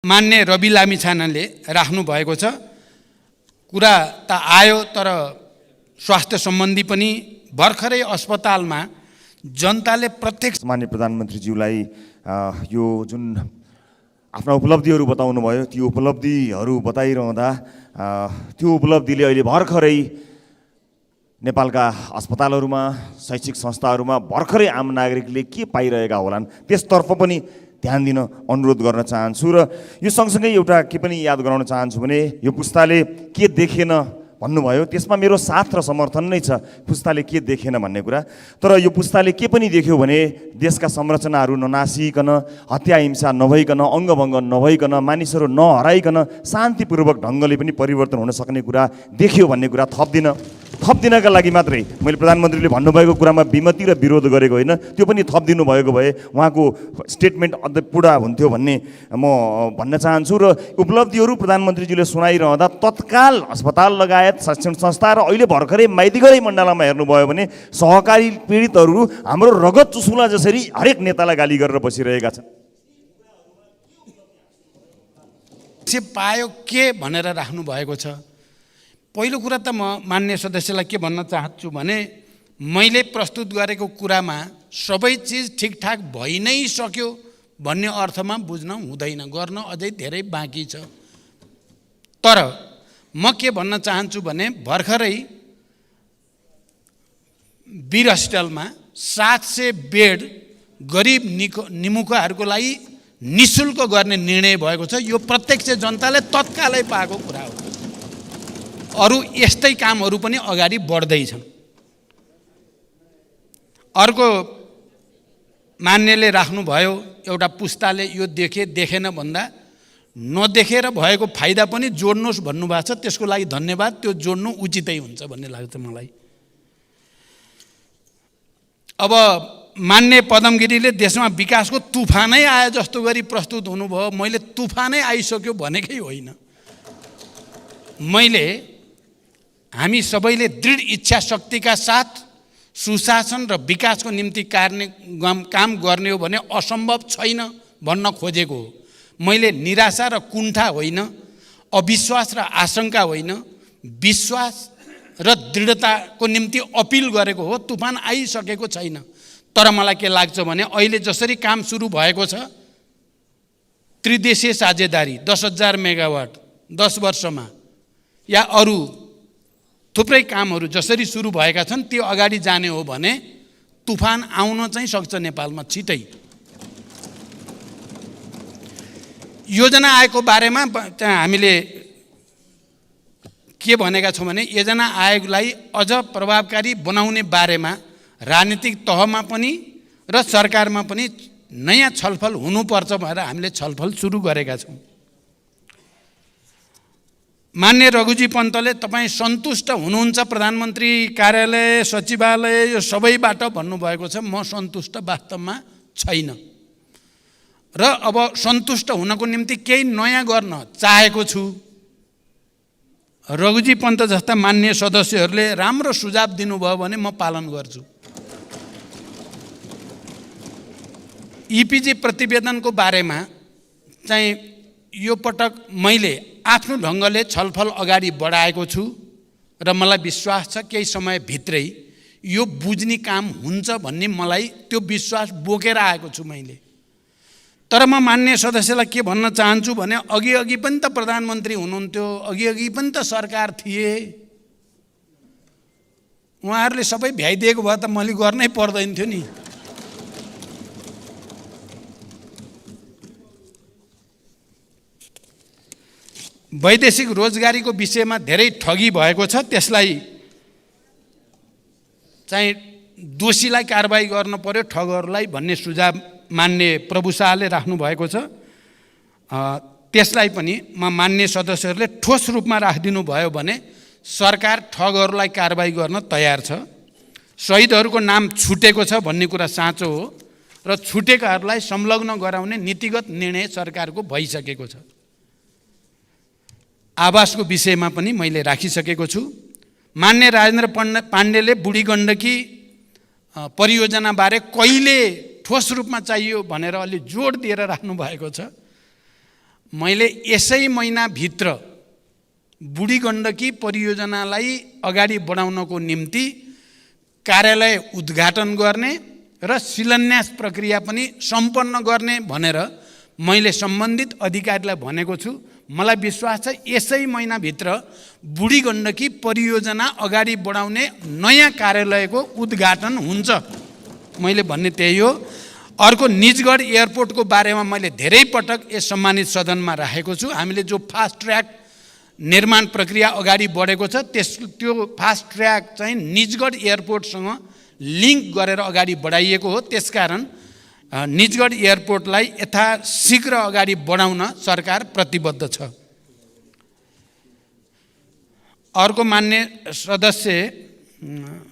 मान्य रवि लामिछानेले राख्नु भएको छ। कुरा त आयो, तर स्वास्थ्य सम्बन्धी पनि भर्खरै अस्पतालमा जनताले प्रत्यक्ष माननीय प्रधानमन्त्रीज्यूलाई यो जुन आफ्ना उपलब्धिहरू बताउनु भयो, त्यो उपलब्धिहरू बताइरहँदा त्यो उपलब्धिले अहिले भर्खरै नेपालका अस्पतालहरूमा, शैक्षिक संस्थाहरूमा भर्खरै आम नागरिकले के पाइरहेका होलान् त्यसतर्फ पनि ध्यान दिन अनुरोध गर्न चाहन्छु। र यो सँगसँगै एउटा के पनि याद गराउन चाहन्छु भने यो पुस्ताले के देखेन भन्नुभयो, त्यसमा मेरो साथ र समर्थन नै छ। पुस्ताले के देखेन भन्ने कुरा, तर यो पुस्ताले के पनि देख्यो भने देशका संरचनाहरू ननासिकन, हत्या हिंसा नभइकन, अङ्गभङ्ग नभइकन, मानिसहरू नहराइकन शान्तिपूर्वक ढङ्गले पनि परिवर्तन हुन सक्ने कुरा देख्यो भन्ने कुरा थप्दिनका लागि मात्रै मैले प्रधानमन्त्रीले भन्नुभएको कुरामा विमति र विरोध गरेको होइन, त्यो पनि थपिदिनु भएको भए उहाँको स्टेटमेन्ट अझै पुरा हुन्थ्यो भन्ने म भन्न चाहन्छु। र उपलब्धिहरू प्रधानमन्त्रीजीले सुनाइरहँदा तत्काल अस्पताल लगायत शिक्षण संस्था र अहिले भर्खरै माइतीघरै मण्डलामा हेर्नुभयो भने सहकारी पीडितहरू हाम्रो रगत चुसुला जसरी हरेक नेतालाई गाली गरेर बसिरहेका छन्। पायो के भनेर राख्नु भएको छ। पहिलो कुरा त म मान्य सदस्यलाई के भन्न चाहन्छु भने मैले प्रस्तुत गरेको कुरामा सबै चिज ठिकठाक भइ नै सक्यो भन्ने अर्थमा बुझ्न हुँदैन, गर्न अझै धेरै बाँकी छ। तर म के भन्न चाहन्छु भने भर्खरै वीर हस्पिटलमा 700 बेड गरिब निमुखाहरूको लागि निःशुल्क गर्ने निर्णय भएको छ। यो प्रत्यक्ष जनताले तत्कालै पाएको कुरा हो। अरू यस्तै कामहरू पनि अगाडि बढ्दैछन्। अर्को मान्यले राख्नुभयो, एउटा पुस्ताले यो देखेन भन्दा नदेखेर भएको फाइदा पनि जोड्नुहोस् भन्नुभएको छ। त्यसको लागि धन्यवाद, त्यो जोड्नु उचितै हुन्छ भन्ने लाग्छ मलाई। अब मान्य पदमगिरीले देशमा विकासको तुफानै आए जस्तो गरी प्रस्तुत हुनुभयो। मैले तुफानै आइसक्यो भनेकै होइन। हामी सबैले दृढ इच्छा शक्तिका साथ सुशासन र विकासको निम्ति काम गर्ने हो भने असम्भव छैन भन्न खोजेको हो। मैले निराशा र कुण्ठा होइन, अविश्वास र आशंका होइन, विश्वास र दृढताको निम्ति अपिल गरेको हो। तुफान आइसकेको छैन, तर मलाई के लाग्छ भने अहिले जसरी काम सुरु भएको छ, त्रिदेशीय साझेदारी 10,000 मेगावाट 10 वर्षमा या अरू थुप्रै कामहरू जसरी सुरु भएका छन् त्यो अगाडि जाने हो भने तुफान आउन चाहिँ सक्छ नेपालमा छिटै। योजना आयोगको बारेमा हामीले के भनेका छौँ भने योजना आयोगलाई अझ प्रभावकारी बनाउने बारेमा राजनीतिक तहमा पनि र सरकारमा पनि नयाँ छलफल हुनुपर्छ भनेर हामीले छलफल सुरु गरेका छौँ। मान्य रघुजी पन्तले तपाईँ सन्तुष्ट हुनुहुन्छ प्रधानमन्त्री कार्यालय, सचिवालय यो सबैबाट भन्नुभएको छ। म सन्तुष्ट वास्तवमा छैन र अब सन्तुष्ट हुनको निम्ति केही नयाँ गर्न चाहेको छु। रघुजी पन्त जस्ता मान्य सदस्यहरूले राम्रो सुझाव दिनुभयो भने म पालन गर्छु। इपिजी प्रतिवेदनको बारेमा चाहिँ यो पटक मैले आफ्नो ढङ्गले छलफल अगाडि बढाएको छु र मलाई विश्वास छ केही समयभित्रै यो बुझ्ने काम हुन्छ भन्ने मलाई त्यो विश्वास बोकेर आएको छु मैले। तर म मान्य सदस्यलाई के भन्न चाहन्छु भने अघि पनि त प्रधानमन्त्री हुनुहुन्थ्यो, अघि पनि त सरकार थिए, उहाँहरूले सबै भ्याइदिएको भए त मैले गर्नै पर्दैन थियो नि। वैदेशिक रोजगारीको विषयमा धेरै ठगी भएको छ, त्यसलाई चाहिँ दोषीलाई कारबाही गर्न पर्यो ठगहरूलाई भन्ने सुझाव मान्य प्रभु शाहले राख्नु भएको छ। त्यसलाई पनि मान्य सदस्यहरूले ठोस रूपमा राखिदिनु भयो भने सरकार ठगहरूलाई कारबाही गर्न तयार छ। शहीदहरूको नाम छुटेको छ भन्ने कुरा साँचो हो र छुटेकाहरूलाई संलग्न गराउने नीतिगत निर्णय सरकारको भइसकेको छ। आवासको विषयमा पनि मैले राखिसकेको छु। मान्य राजेन्द्र पाण्डेले बुढी गण्डकी परियोजनाबारे कहिले ठोस रूपमा चाहियो भनेर अलि जोड दिएर राख्नु भएको छ। मैले यसै महिनाभित्र बुढी गण्डकी परियोजनालाई अगाडि बढाउनको निम्ति कार्यालय उद्घाटन गर्ने र शिलान्यास प्रक्रिया पनि सम्पन्न गर्ने भनेर मैले सम्बन्धित अधिकारीलाई भनेको छु। मलाई विश्वास छ यसै महिनाभित्र बुढी गण्डकी परियोजना अगाडि बढाउने नयाँ कार्यालयको उद्घाटन हुन्छ। मैले भन्ने त्यही हो। अर्को, निजगढ एयरपोर्टको बारेमा मैले धेरै पटक यस सम्मानित सदनमा राखेको छु। हामीले जो फास्ट ट्र्याक निर्माण प्रक्रिया अगाडि बढेको छ त्यो फास्ट ट्र्याक चाहिँ निजगढ एयरपोर्टसँग लिङ्क गरेर अगाडि बढाइएको हो। त्यसकारण निजगढ एयरपोर्टलाई यथाशीघ्र अगाडि बढाउन सरकार प्रतिबद्ध छ। अर्को मान्य सदस्य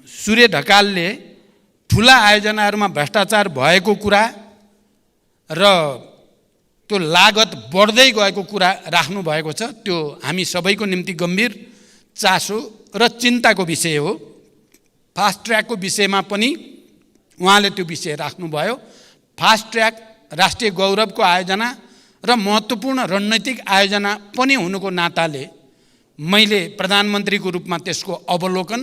सूर्य ढकालले ठुला आयोजनाहरूमा भ्रष्टाचार भएको कुरा र त्यो लागत बढ्दै गएको कुरा राख्नु भएको छ। त्यो हामी सबैको निम्ति गम्भीर चासो र चिन्ताको विषय हो। फास्ट ट्र्याकको विषयमा पनि उहाँले त्यो विषय राख्नुभयो। फास्ट ट्र्याक राष्ट्रिय गौरवको आयोजना र महत्त्वपूर्ण रणनीतिक आयोजना पनि हुनुको नाताले मैले प्रधानमन्त्रीको रूपमा त्यसको अवलोकन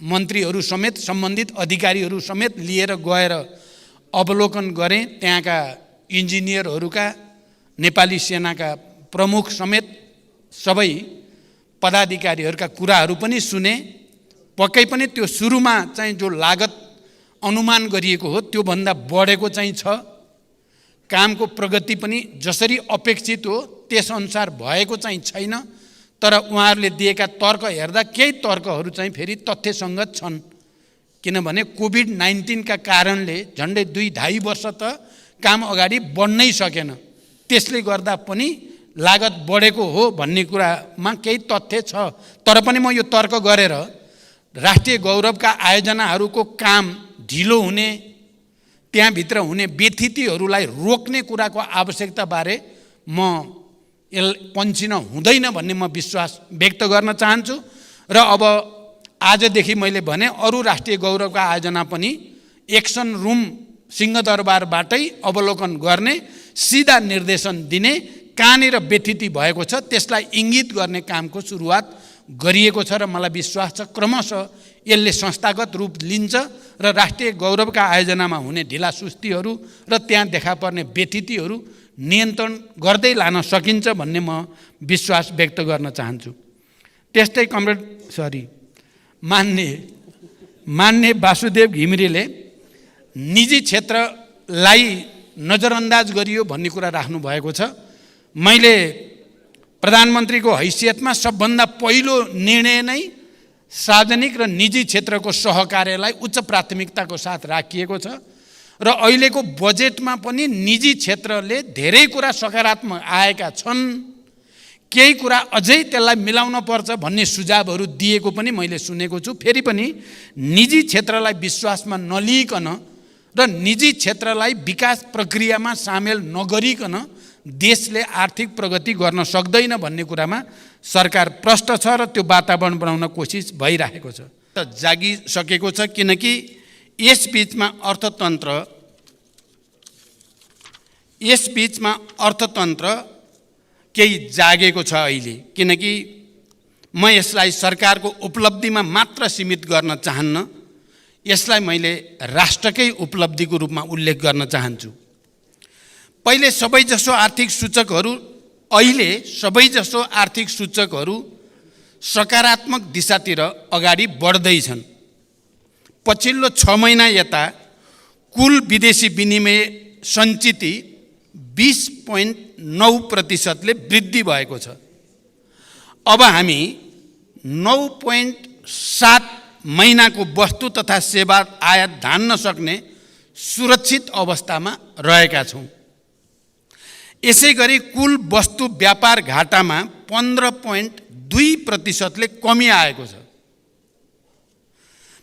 मन्त्रीहरू समेत सम्बन्धित अधिकारीहरू समेत लिएर गएर अवलोकन गरेँ। त्यहाँका इन्जिनियरहरूका, नेपाली सेनाका प्रमुख समेत सबै पदाधिकारीहरूका कुराहरू पनि सुने। पक्कै पनि त्यो सुरुमा चाहिँ जो लागत अनुमान गरिएको हो त्योभन्दा बढेको चाहिँ छ। कामको प्रगति पनि जसरी अपेक्षित हो त्यसअनुसार भएको चाहिँ छैन। तर उहाँहरूले दिएका तर्क हेर्दा केही तर्कहरू चाहिँ फेरि तथ्यसङ्गत छन्। किनभने कोभिड-19 का कारणले झन्डै 2-2.5 वर्ष त काम अगाडि बढ्नै सकेन। त्यसले गर्दा पनि लागत बढेको हो भन्ने कुरामा केही तथ्य छ। तर पनि म यो तर्क गरेर राष्ट्रिय गौरवका आयोजनाहरूको काम ढिलो हुने, त्यहाँभित्र हुने व्यथितिहरूलाई रोक्ने कुराको आवश्यकताबारे म पन्छिन हुँदैन भन्ने म विश्वास व्यक्त गर्न चाहन्छु। र अब आजदेखि मैले भने अरू राष्ट्रिय गौरवका आयोजना पनि एक्सन रुम सिंहदरबारबाटै अवलोकन गर्ने, सिधा निर्देशन दिने, कहाँनिर व्यथिति भएको छ त्यसलाई इङ्गित गर्ने कामको सुरुवात गरिएको छ। र मलाई विश्वास छ क्रमशः यसले संस्थागत रूप लिन्छ र राष्ट्रिय गौरवका आयोजनामा हुने ढिलासुस्तीहरू र त्यहाँ देखा पर्ने व्यथितिहरू नियन्त्रण गर्दै लान सकिन्छ भन्ने म विश्वास व्यक्त गर्न चाहन्छु। त्यस्तै मान्य वासुदेव घिमिरेले निजी क्षेत्रलाई नजरअन्दाज गरियो भन्ने कुरा राख्नु भएको छ। मैले प्रधानमन्त्रीको हैसियतमा सबभन्दा पहिलो निर्णय नै सार्वजनिक र निजी क्षेत्रको सहकार्यलाई उच्च प्राथमिकताको साथ राखिएको छ। र अहिलेको बजेटमा पनि निजी क्षेत्रले धेरै कुरा सकारात्मक आएका छन्। केही कुरा अझै त्यसलाई मिलाउन पर्छ भन्ने सुझावहरू दिएको पनि मैले सुनेको छु। फेरि पनि निजी क्षेत्रलाई विश्वासमा नलिइकन र निजी क्षेत्रलाई विकास प्रक्रियामा सामेल नगरिकन देशले आर्थिक प्रगति गर्न सक्दैन भन्ने कुरामा सरकार प्रष्ट छ र त्यो वातावरण बनाउन कोसिस भइरहेको छ। त जागिसकेको छ किनकि यस बीचमा अर्थतन्त्र केही जागेको छ अहिले। किनकि म यसलाई सरकारको उपलब्धिमा मात्र सीमित गर्न चाहन्न, यसलाई मैले राष्ट्रकै उपलब्धिको रूपमा उल्लेख गर्न चाहन्छु। अहिले सबैजसो आर्थिक सूचकहरू सकारात्मक दिशातिर अगाडि बढ्दैछन्। पछिल्लो 6 महिना यता कुल विदेशी विनिमय सञ्चिति 20.9% वृद्धि भएको छ। अब हामी 9.7 महिनाको वस्तु तथा सेवा आयात धान्न सक्ने सुरक्षित अवस्थामा रहेका छौँ। यसै गरी कुल वस्तु व्यापार घाटामा 15.2%ले कमी आएको छ।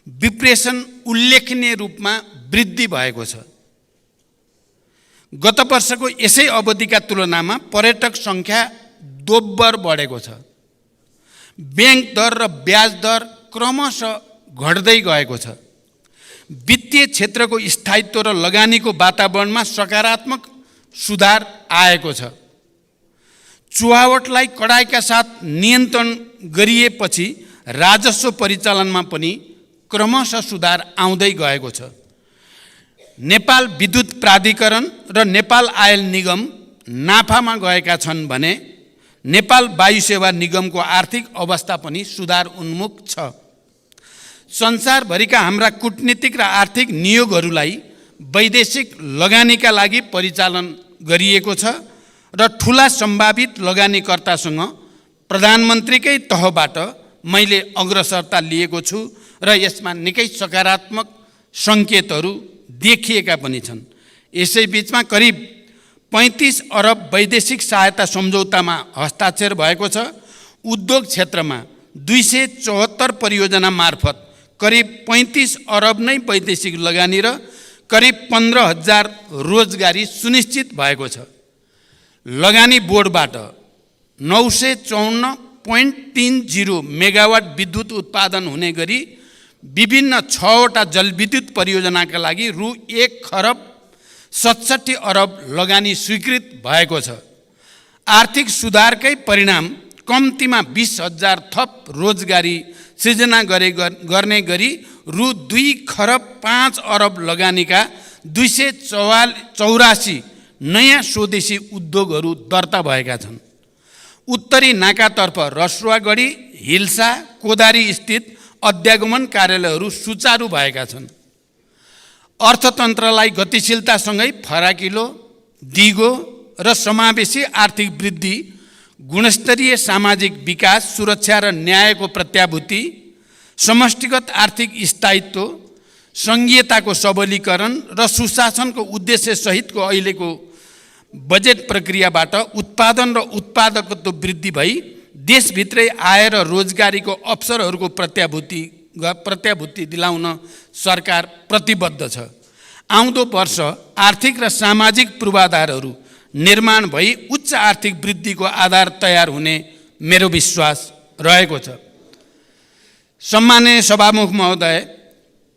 विप्रेसन उल्लेखनीय रूपमा वृद्धि भएको छ। गत वर्षको यसै अवधिका तुलनामा पर्यटक सङ्ख्या दोब्बर बढेको छ। ब्याङ्क दर र ब्याज दर क्रमशः घट्दै गएको छ। वित्तीय क्षेत्रको स्थायित्व र लगानीको वातावरणमा सकारात्मक सुधार आएको छ। चुहावटलाई कडाइका साथ नियन्त्रण गरिएपछि राजस्व परिचालनमा पनि क्रमशः सुधार आउँदै गएको छ। नेपाल विद्युत प्राधिकरण र नेपाल आयल निगम नाफामा गएका छन् भने नेपाल वायु सेवा निगमको आर्थिक अवस्था पनि सुधार उन्मुख छ। संसारभरिका हाम्रा कूटनीतिक र आर्थिक नियोगहरूलाई वैदेशिक लगानीका लागि परिचालन गरिएको छ र ठुला सम्भावित लगानीकर्तासँग प्रधानमन्त्रीकै तहबाट मैले अग्रसरता लिएको छु र यसमा निकै सकारात्मक सङ्केतहरू देखिएका पनि छन्। यसै बिचमा करिब 35 अरब वैदेशिक सहायता सम्झौतामा हस्ताक्षर भएको छ। उद्योग क्षेत्रमा 274 परियोजना मार्फत करिब 35 अरब नै वैदेशिक लगानी र करिब 15,000 रोजगारी सुनिश्चित भएको छ। लगानी बोर्डबाट 954.30 मेगावाट विद्युत उत्पादन हुने गरी विभिन्न 6वटा जलविद्युत परियोजनाका लागि रु 1 खरब 67 अरब लगानी स्वीकृत भएको छ। आर्थिक सुधारकै परिणाम कम्तीमा 20,000 थप रोजगारी सृजना गर्ने गरी रु 2 खरब 5 अरब लगानीका 284 नयाँ स्वदेशी उद्योगहरू दर्ता भएका छन्। उत्तरी नाकातर्फ रसुवागढी, हिल्सा, कोदारी स्थित अध्यागमन कार्यालयहरू सुचारू भएका छन्। अर्थतन्त्रलाई गतिशीलतासँगै फराकिलो, दिगो र समावेशी आर्थिक वृद्धि, गुणस्तरीय सामाजिक विकास, सुरक्षा र न्यायको प्रत्याभूति, समष्टिगत आर्थिक स्थायित्व, सङ्घीयताको सबलीकरण र सुशासनको उद्देश्य सहितको अहिलेको बजेट प्रक्रियाबाट उत्पादन र उत्पादकत्व वृद्धि भई देशभित्रै आय र रोजगारीको अवसरहरूको प्रत्याभूति दिलाउन सरकार प्रतिबद्ध छ। आउँदो वर्ष आर्थिक र सामाजिक पूर्वाधारहरू निर्माण भई उच्च आर्थिक वृद्धिको आधार तयार हुने मेरो विश्वास रहेको छ। सम्माननीय सभामुख महोदय,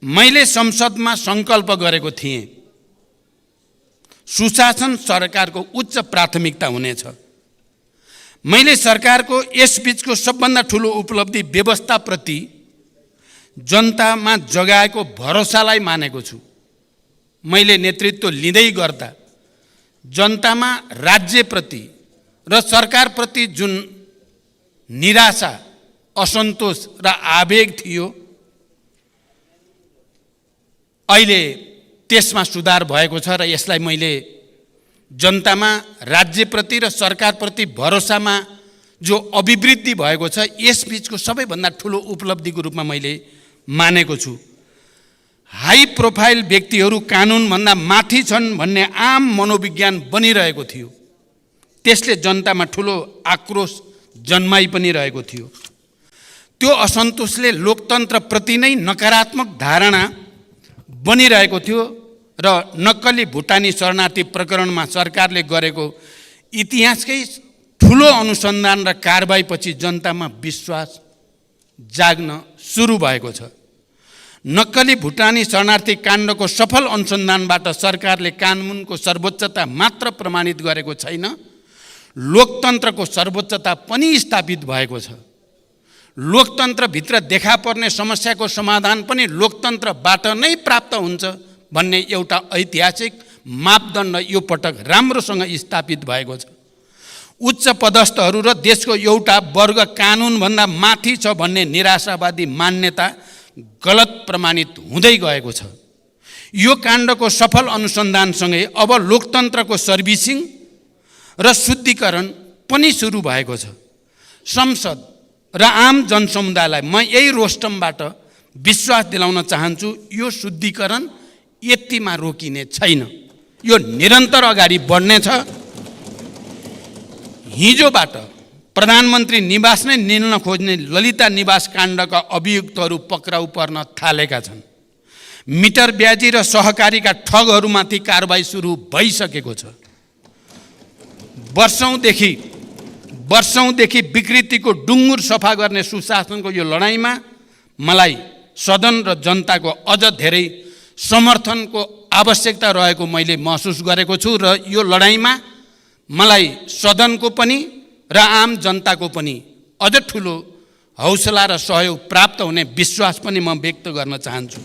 मैले संसदमा सङ्कल्प गरेको थिएँ, सुशासन सरकारको उच्च प्राथमिकता हुनेछ। मैले सरकारको यसबीचको सबभन्दा ठुलो उपलब्धि व्यवस्थाप्रति जनतामा जगाएको भरोसालाई मानेको छु। मैले नेतृत्व लिँदै गर्दा जनतामा राज्यप्रति र सरकारप्रति जुन निराशा, असन्तोष र आवेग थियो, अहिले त्यसमा सुधार भएको छ र यसलाई मैले जनतामा राज्यप्रति र सरकारप्रति भरोसामा जो अभिवृद्धि भएको छ यसबीचको सबैभन्दा ठुलो उपलब्धिको रूपमा मैले मानेको छु। हाई प्रोफाइल व्यक्तिहरू कानुनभन्दा माथि छन् भन्ने आम मनोविज्ञान बनिरहेको थियो। त्यसले जनतामा ठुलो आक्रोश जन्माइ पनि रहेको थियो। त्यो असन्तोषले लोकतन्त्रप्रति नै नकारात्मक धारणा बनिरहेको थियो र नक्कली भुटानी शरणार्थी प्रकरणमा सरकारले गरेको इतिहासकै ठुलो अनुसन्धान र कारबाहीपछि जनतामा विश्वास जाग्न सुरु भएको छ। नक्कली भुटानी शरणार्थी काण्डको सफल अनुसन्धानबाट सरकारले कानुनको सर्वोच्चता मात्र प्रमाणित गरेको छैन, लोकतन्त्रको सर्वोच्चता पनि स्थापित भएको छ। लोकतन्त्रभित्र देखा पर्ने समस्याको समाधान पनि लोकतन्त्रबाट नै प्राप्त हुन्छ भन्ने एउटा ऐतिहासिक मापदण्ड यो पटक राम्रोसँग स्थापित भएको छ। उच्च पदस्थहरू र देशको एउटा वर्ग कानुनभन्दा माथि छ भन्ने निराशावादी मान्यता गलत प्रमाणित हुँदै गएको छ। यो काण्डको सफल अनुसन्धानसँगै अब लोकतन्त्रको सर्भिसिङ र शुद्धिकरण पनि सुरु भएको छ। संसद र आम जनसमुदायलाई म यही रोस्टमबाट विश्वास दिलाउन चाहन्छु, यो शुद्धिकरण यतिमा रोकिने छैन, यो निरन्तर अगाडि बढ्नेछ। हिजोबाट प्रधानमन्त्री निवास नै निल्न खोज्ने ललिता निवास काण्डका अभियुक्तहरू पक्राउ पर्न थालेका छन्। मिटर ब्याजी र सहकारीका ठगहरूमाथि कारबाही सुरु भइसकेको छ। वर्षौंदेखि विकृतिको डुङ्गुर सफा गर्ने सुशासनको यो लडाइँमा मलाई सदन र जनताको अझ धेरै समर्थनको आवश्यकता रहेको मैले महसुस गरेको छु र यो लडाइँमा मलाई सदनको पनि र आम जनताको पनि अझ ठुलो हौसला र सहयोग प्राप्त हुने विश्वास पनि म व्यक्त गर्न चाहन्छु।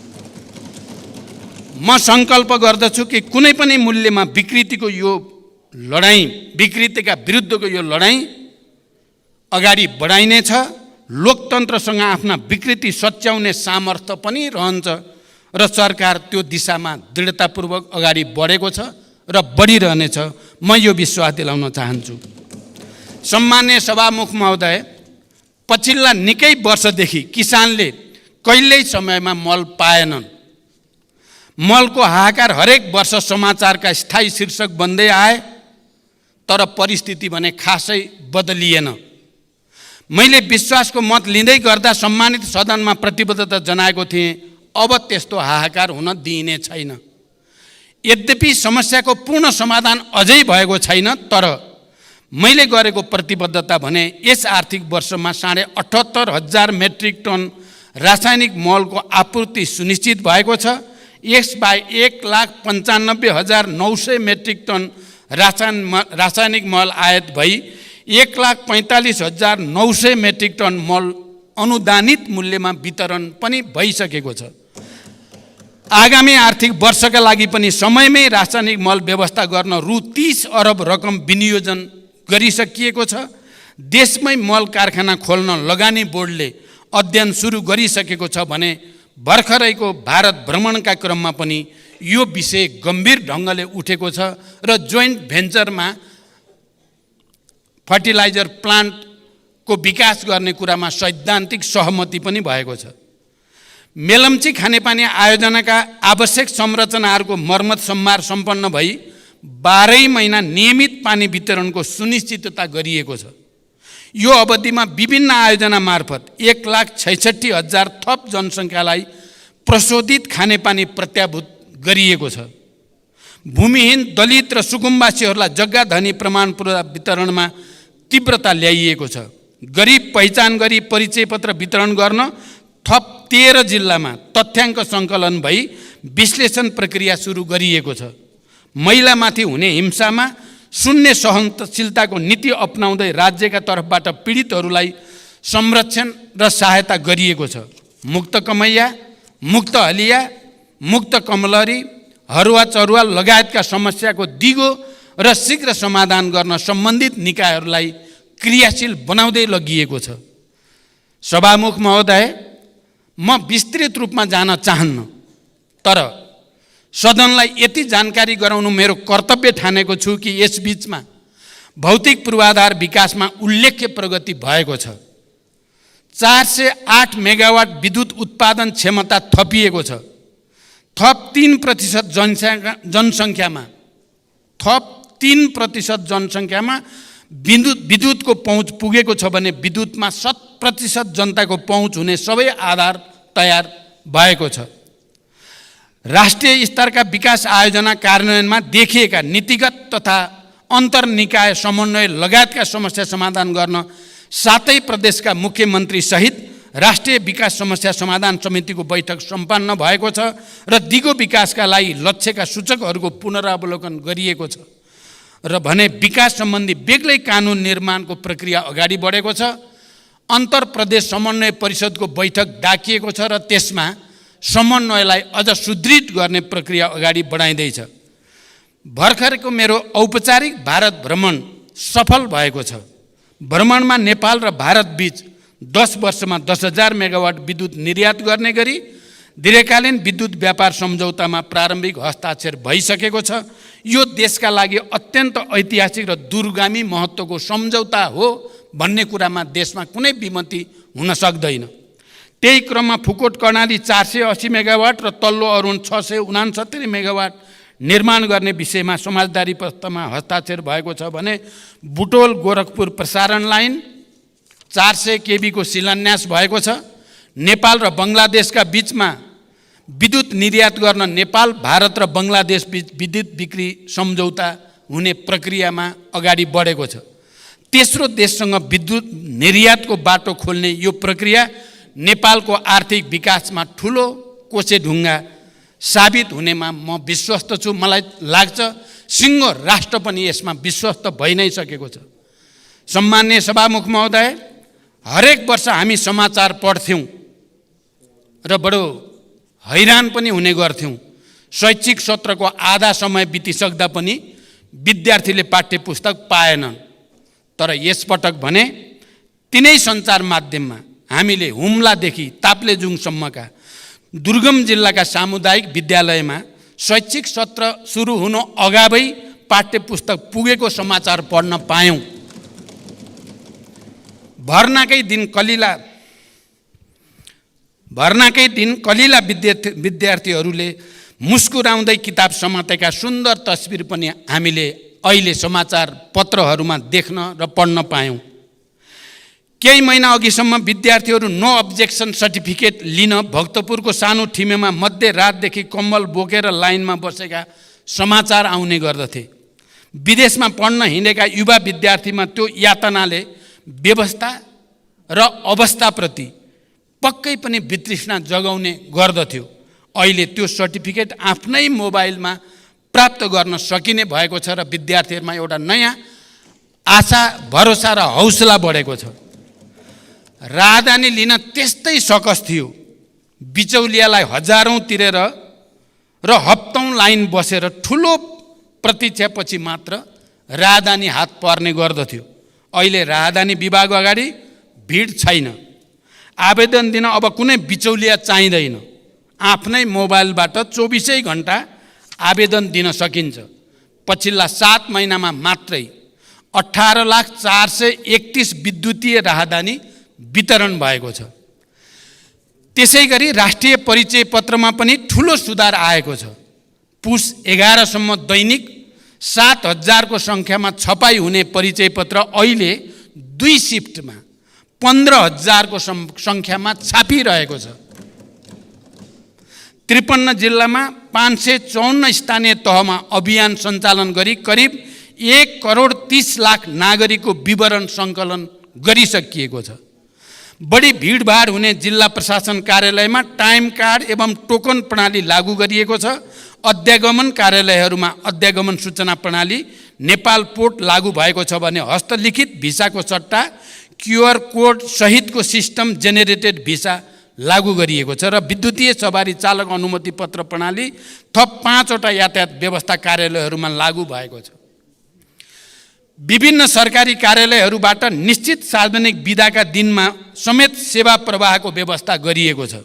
म सङ्कल्प गर्दछु कि कुनै पनि मूल्यमा विकृतिको यो लडाईँ, विकृतिका विरुद्धको यो लडाईँ अगाडि बढाइनेछ। लोकतन्त्रसँग आफ्ना विकृति सच्याउने सामर्थ्य पनि रहन्छ र सरकार त्यो दिशामा दृढतापूर्वक अगाडि बढेको छ र बढिरहनेछ। म यो विश्वास दिलाउन चाहन्छु। सम्मान्य सभामुख महोदय, पछिल्ला निकै वर्षदेखि किसानले कहिल्यै समयमा मल पाएनन्। मलको हाहाकार हरेक वर्ष समाचारका स्थायी शीर्षक बन्दै आए, तर परिस्थिति भने खासै बदलिएन। मैले विश्वासको मत लिँदै गर्दा सम्मानित सदनमा प्रतिबद्धता जनाएको थिएँ, अब त्यस्तो हाहाकार हुन दिइने छैन। यद्यपि समस्याको पूर्ण समाधान अझै भएको छैन, तर मैले गरेको प्रतिबद्धता भने यस आर्थिक वर्षमा 78,500 मेट्रिक टन रासायनिक मलको आपूर्ति सुनिश्चित भएको छ। यसबाहेक 1,95,900 मेट्रिक टन रासायनिक मल आयात भई 1,45,900 मेट्रिक टन मल अनुदानित मूल्यमा वितरण पनि भइसकेको छ। आगामी आर्थिक वर्षका लागि पनि समयमै रासायनिक मल व्यवस्था गर्न रु 30 अरब रकम विनियोजन गरिसकिएको छ। देशमै मल कारखाना खोल्न लगानी बोर्डले अध्ययन सुरु गरिसकेको छ भने भर्खरैको भारत भ्रमणका क्रममा पनि यो विषय गम्भीर ढङ्गले उठेको छ र जोइन्ट भेन्चरमा फर्टिलाइजर प्लान्टको विकास गर्ने कुरामा सैद्धान्तिक सहमति पनि भएको छ। मेलम्ची खानेपानी आयोजनाका आवश्यक संरचनाहरूको मर्मत सम्भार सम्पन्न भई 12 महिना नियमित पानी वितरणको सुनिश्चितता गरिएको छ। यो अवधिमा विभिन्न आयोजना मार्फत 1,66,000 थप जनसङ्ख्यालाई प्रशोधित खानेपानी प्रत्याभूत गरिएको छ। भूमिहीन, दलित र सुकुम्बासीहरूलाई जग्गा धनी प्रमाणपत्र वितरणमा तीव्रता ल्याइएको छ। गरिब पहिचान गरी परिचय पत्र वितरण गर्न थप 13 जिल्लामा तथ्याङ्क सङ्कलन भई विश्लेषण प्रक्रिया सुरु गरिएको छ। महिलामाथि हुने हिंसामा शून्य सहनशीलताको नीति अपनाउँदै राज्यका तर्फबाट पीडितहरूलाई संरक्षण र सहायता गरिएको छ। मुक्त कमैया, मुक्त हलिया, मुक्त कमलरी, हरुवा चरुवा लगायतका समस्याको दिगो र शीघ्र समाधान गर्न सम्बन्धित निकायहरूलाई क्रियाशील बनाउँदै लगिएको छ। सभामुख महोदय, म विस्तृत रूपमा जान चाहन्न, तर सदनलाई यति जानकारी गराउनु मेरो कर्तव्य ठानेको छु कि यस बीचमा भौतिक पूर्वाधार विकासमा उल्लेख्य प्रगति भएको छ। 408 मेगावाट विद्युत उत्पादन क्षमता थपिएको छ। थप 3% जनसङ्ख्यामा विद्युतको पहुँच पुगेको छ भने विद्युतमा 100% जनताको पहुँच हुने सबै आधार तयार भएको छ। राष्ट्रिय स्तरका विकास आयोजना कार्यान्वयनमा देखिएका नीतिगत तथा अन्तर्निकाय समन्वय लगायतका समस्या समाधान गर्न 7 प्रदेशका मुख्यमन्त्री सहित राष्ट्रिय विकास समस्या समाधान समितिको बैठक सम्पन्न भएको छ र दिगो विकासका लागि लक्ष्यका सूचकहरूको पुनरावलोकन गरिएको छ र भने विकास सम्बन्धी बेग्लै कानुन निर्माणको प्रक्रिया अगाडि बढेको छ। अन्तर प्रदेश समन्वय परिषदको बैठक डाकिएको छ र त्यसमा समन्वयलाई अझ सुदृढ गर्ने प्रक्रिया अगाडि बढाइँदैछ। भर्खरको मेरो औपचारिक भारत भ्रमण सफल भएको छ। भ्रमणमा नेपाल र भारत बीच 10 वर्षमा 10,000 मेगावाट विद्युत निर्यात गर्ने गरी दीर्घकालीन विद्युत व्यापार सम्झौतामा प्रारम्भिक हस्ताक्षर भइसकेको छ। यो देशका लागि अत्यन्त ऐतिहासिक र दूरगामी महत्त्वको सम्झौता हो भन्ने कुरामा देशमा कुनै विमति हुन सक्दैन। त्यही क्रममा फुकोट कर्णाली 480 मेगावाट र तल्लो अरुण 669 मेगावाट निर्माण गर्ने विषयमा समाजदारी प्रस्तावमा हस्ताक्षर भएको छ भने बुटोल गोरखपुर प्रसारण लाइन 400 केबी को शिलान्यास भएको छ। नेपाल र बङ्गलादेशका बीचमा विद्युत निर्यात गर्न नेपाल, भारत र बङ्गलादेश बीच विद्युत बिक्री सम्झौता हुने प्रक्रियामा अगाडि बढेको छ। तेस्रो देशसँग विद्युत निर्यातको बाटो खोल्ने यो प्रक्रिया नेपालको आर्थिक विकासमा ठुलो कोसेढुङ्गा साबित हुनेमा म विश्वस्त छु। मलाई लाग्छ सिङ्गो राष्ट्र पनि यसमा विश्वस्त भइ नै सकेको छ। सम्माननीय सभामुख महोदय, हरेक वर्ष हामी समाचार पढ्थ्यौँ र बडो हैरान पनि हुने गर्थ्यौँ। शैक्षिक सत्रको आधा समय बितिसक्दा पनि विद्यार्थीले पाठ्य पुस्तक पाएनन्। तर यसपटक भने तिनै सञ्चार माध्यममा हामीले हुम्लादेखि ताप्लेजुङसम्मका दुर्गम जिल्लाका सामुदायिक विद्यालयमा शैक्षिक सत्र सुरु हुनु अगावै पाठ्य पुस्तक पुगेको समाचार पढ्न पायौँ। भर्नाकै दिन कलिला विद्यार्थीहरूले मुस्कुराउँदै किताब समातेका सुन्दर तस्बिर पनि हामीले अहिले समाचार पत्रहरूमा देख्न र पढ्न पायौँ। केही महिना अघिसम्म विद्यार्थीहरू नो अब्जेक्सन सर्टिफिकेट लिन भक्तपुरको सानो ठिमेमा मध्यरातदेखि कम्बल बोकेर लाइनमा बसेका समाचार आउने गर्दथे। विदेशमा पढ्न हिँडेका युवा विद्यार्थीमा त्यो यातनाले व्यवस्था र अवस्थाप्रति पक्कै पनि वितृष्णा जगाउने गर्दथ्यो। अहिले त्यो सर्टिफिकेट आफ्नै मोबाइलमा प्राप्त गर्न सकिने भएको छ र विद्यार्थीहरूमा एउटा नयाँ आशा, भरोसा र हौसला बढेको छ। राहदानी लिन त्यस्तै सकस थियो। बिचौलियालाई हजारौँ तिरेर र हप्तौँ लाइन बसेर ठुलो प्रतीक्षापछि मात्र राहदानी हात पर्ने गर्दथ्यो। अहिले राहदानी विभाग अगाडि भिड छैन। आवेदन दिन अब कुनै बिचौलिया चाहिँदैन। आफ्नै मोबाइलबाट 24 घण्टा आवेदन दिन सकिन्छ। पछिल्ला 7 महिनामा मात्रै 18,431 विद्युतीय राहदानी वितरण भएको छ। त्यसै गरी राष्ट्रिय परिचय पत्रमा पनि ठुलो सुधार आएको छ। पुस 11 सम्म दैनिक 7,000 को सङ्ख्यामा छपाई हुने परिचय पत्र अहिले 2 शिफ्टमा 15,000 को सङ्ख्यामा छापिरहेको छ। 53 जिल्लामा 554 स्थानीय तहमा अभियान सञ्चालन गरी करिब 1,30,00,000 नागरिकको विवरण सङ्कलन गरिसकिएको छ। बढी भिडभाड हुने जिल्ला प्रशासन कार्यालयमा टाइम कार्ड एवं टोकन प्रणाली लागू गरिएको छ। अध्यागमन कार्यालयहरूमा अध्यागमन सूचना प्रणाली नेपाल पोर्ट लागू भएको छ भने हस्तलिखित भिसाको सट्टा QR कोड सहितको सिस्टम जेनेरेटेड भिसा लागू गरिएको छ र विद्युतीय सवारी चालक अनुमति पत्र प्रणाली थप 5 वटा यातायात व्यवस्था कार्यालयहरूमा लागू भएको छ। विभिन्न सरकारी कार्यालयहरूबाट निश्चित सार्वजनिक बिदाका दिनमा समेत सेवा प्रवाहको व्यवस्था गरिएको छ।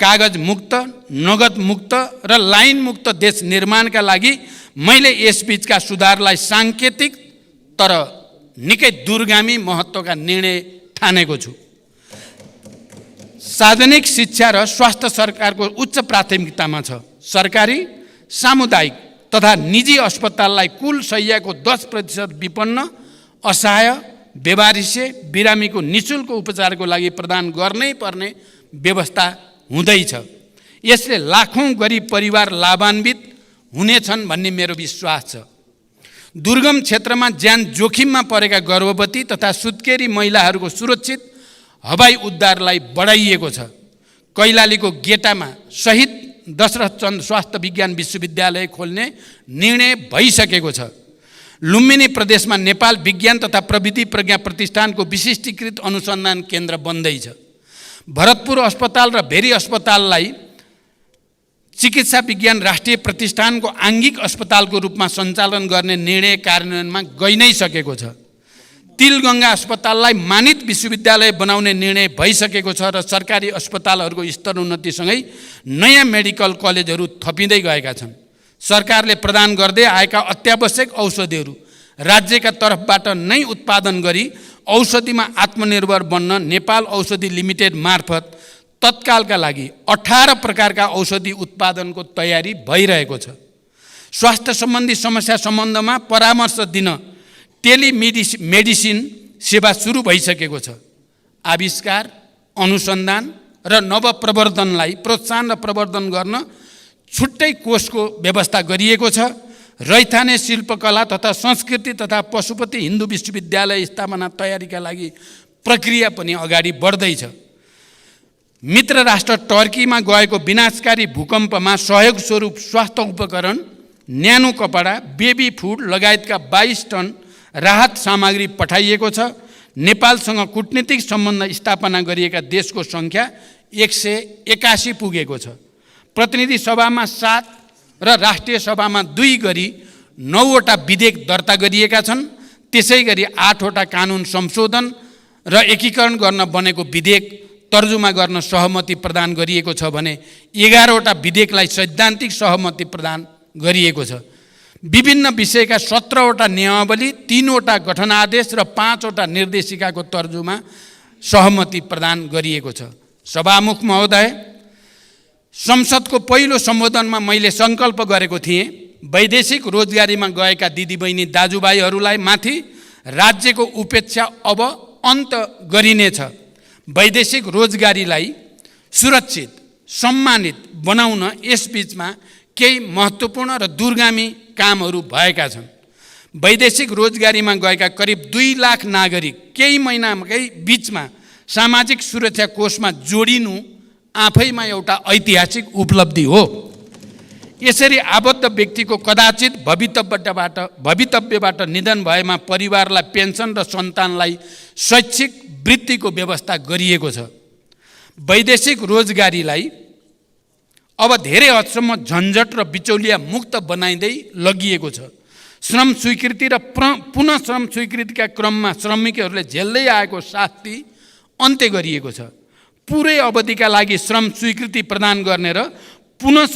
कागज मुक्त, नगद मुक्त र लाइन मुक्त देश निर्माणका लागि मैले यसबीचका सुधारलाई साङ्केतिक तर निकै दूरगामी महत्त्वका निर्णय ठानेको छु। सार्वजनिक शिक्षा र स्वास्थ्य सरकारको उच्च प्राथमिकतामा छ। सरकारी, सामुदायिक तथा निजी अस्पताललाई कुल शय्याको 10% विपन्न, असहाय, बेवारिसे, बिरामीको निःशुल्क उपचारको लागि प्रदान गर्नै पर्ने व्यवस्था हुँदैछ। यसले लाखौँ गरिब परिवार लाभान्वित हुनेछन् भन्ने मेरो विश्वास छ। दुर्गम क्षेत्रमा ज्यान जोखिममा परेका गर्भवती तथा सुत्केरी महिलाहरूको सुरक्षित हवाई उद्धारलाई बढाइएको छ। कैलालीको गेटामा शहीद दशरथचन्द्र स्वास्थ्य विज्ञान विश्वविद्यालय खोल्ने निर्णय भइसकेको छ। लुम्बिनी प्रदेशमा नेपाल विज्ञान तथा प्रविधि प्रज्ञा प्रतिष्ठानको विशिष्टीकृत अनुसन्धान केन्द्र बन्दैछ। भरतपुर अस्पताल र भेरी अस्पताललाई चिकित्सा विज्ञान राष्ट्रिय प्रतिष्ठानको आङ्गिक अस्पतालको रूपमा सञ्चालन गर्ने निर्णय कार्यान्वयनमा गइ नै सकेको छ। तिलगङ्गा अस्पताललाई मानित विश्वविद्यालय बनाउने निर्णय भइसकेको छ र सरकारी अस्पतालहरूको स्तरोन्नतिसँगै नयाँ मेडिकल कलेजहरू थपिँदै गएका छन्। सरकारले प्रदान गर्दै आएका अत्यावश्यक औषधिहरू राज्यका तर्फबाट नै उत्पादन गरी औषधिमा आत्मनिर्भर बन्न नेपाल औषधि लिमिटेड मार्फत तत्कालका लागि 18 प्रकारका औषधि उत्पादनको तयारी भइरहेको छ। स्वास्थ्य सम्बन्धी समस्या सम्बन्धमा परामर्श दिन टेलिमेडिसिन सेवा सुरु भइसकेको छ। आविष्कार, अनुसन्धान र नवप्रवर्धनलाई प्रोत्साहन र प्रवर्धन गर्न छुट्टै कोषको व्यवस्था गरिएको छ। रैथाने शिल्पकला तथा संस्कृति तथा पशुपति हिन्दू विश्वविद्यालय स्थापना तयारीका लागि प्रक्रिया पनि अगाडि बढ्दैछ। मित्र राष्ट्र टर्कीमा गएको विनाशकारी भूकम्पमा सहयोग स्वरूप स्वास्थ्य उपकरण, न्यानो कपडा, बेबी फुड लगायतका 22 टन राहत सामग्री पठाइएको छ। नेपालसँग कूटनीतिक सम्बन्ध स्थापना गरिएका देशको सङ्ख्या 181 पुगेको छ। प्रतिनिधि सभामा 7 र राष्ट्रिय सभामा 2 गरी 9वटा विधेयक दर्ता गरिएका छन्। त्यसै गरी 8वटा कानुन संशोधन र एकीकरण गर्न बनेको विधेयक तर्जुमा गर्न सहमति प्रदान गरिएको छ भने 11वटा विधेयकलाई सैद्धान्तिक सहमति प्रदान गरिएको छ। विभिन्न विषयका 17वटा नियमावली, 3वटा गठनादेश र 5वटा निर्देशिकाको तर्जुमा सहमति प्रदान गरिएको छ। सभामुख महोदय, संसदको पहिलो सम्बोधनमा मैले सङ्कल्प गरेको थिएँ वैदेशिक रोजगारीमा गएका दिदीबहिनी दाजुभाइहरूलाई माथि राज्यको उपेक्षा अब अन्त गरिनेछ। वैदेशिक रोजगारीलाई सुरक्षित, सम्मानित बनाउन यसबीचमा केही महत्त्वपूर्ण र दूरगामी कामहरू भएका छन्। वैदेशिक रोजगारीमा गएका करिब 2 लाख नागरिक केही महिनाकै बिचमा सामाजिक सुरक्षा कोषमा जोडिनु आफैमा एउटा ऐतिहासिक उपलब्धि हो। यसरी आबद्ध व्यक्तिको कदाचित भवितव्यबाट निधन भएमा परिवारलाई पेन्सन र सन्तानलाई शैक्षिक वृत्तिको व्यवस्था गरिएको छ। वैदेशिक रोजगारीलाई अब धेरै हदसम्म झन्झट र बिचौलिया मुक्त बनाइँदै लगिएको छ। श्रम स्वीकृति र पुनः श्रम स्वीकृतिका क्रममा श्रमिकहरूले झेल्दै आएको शास्ति अन्त्य गरिएको छ। पुरै अवधिका लागि श्रम स्वीकृति प्रदान गर्ने र पुनः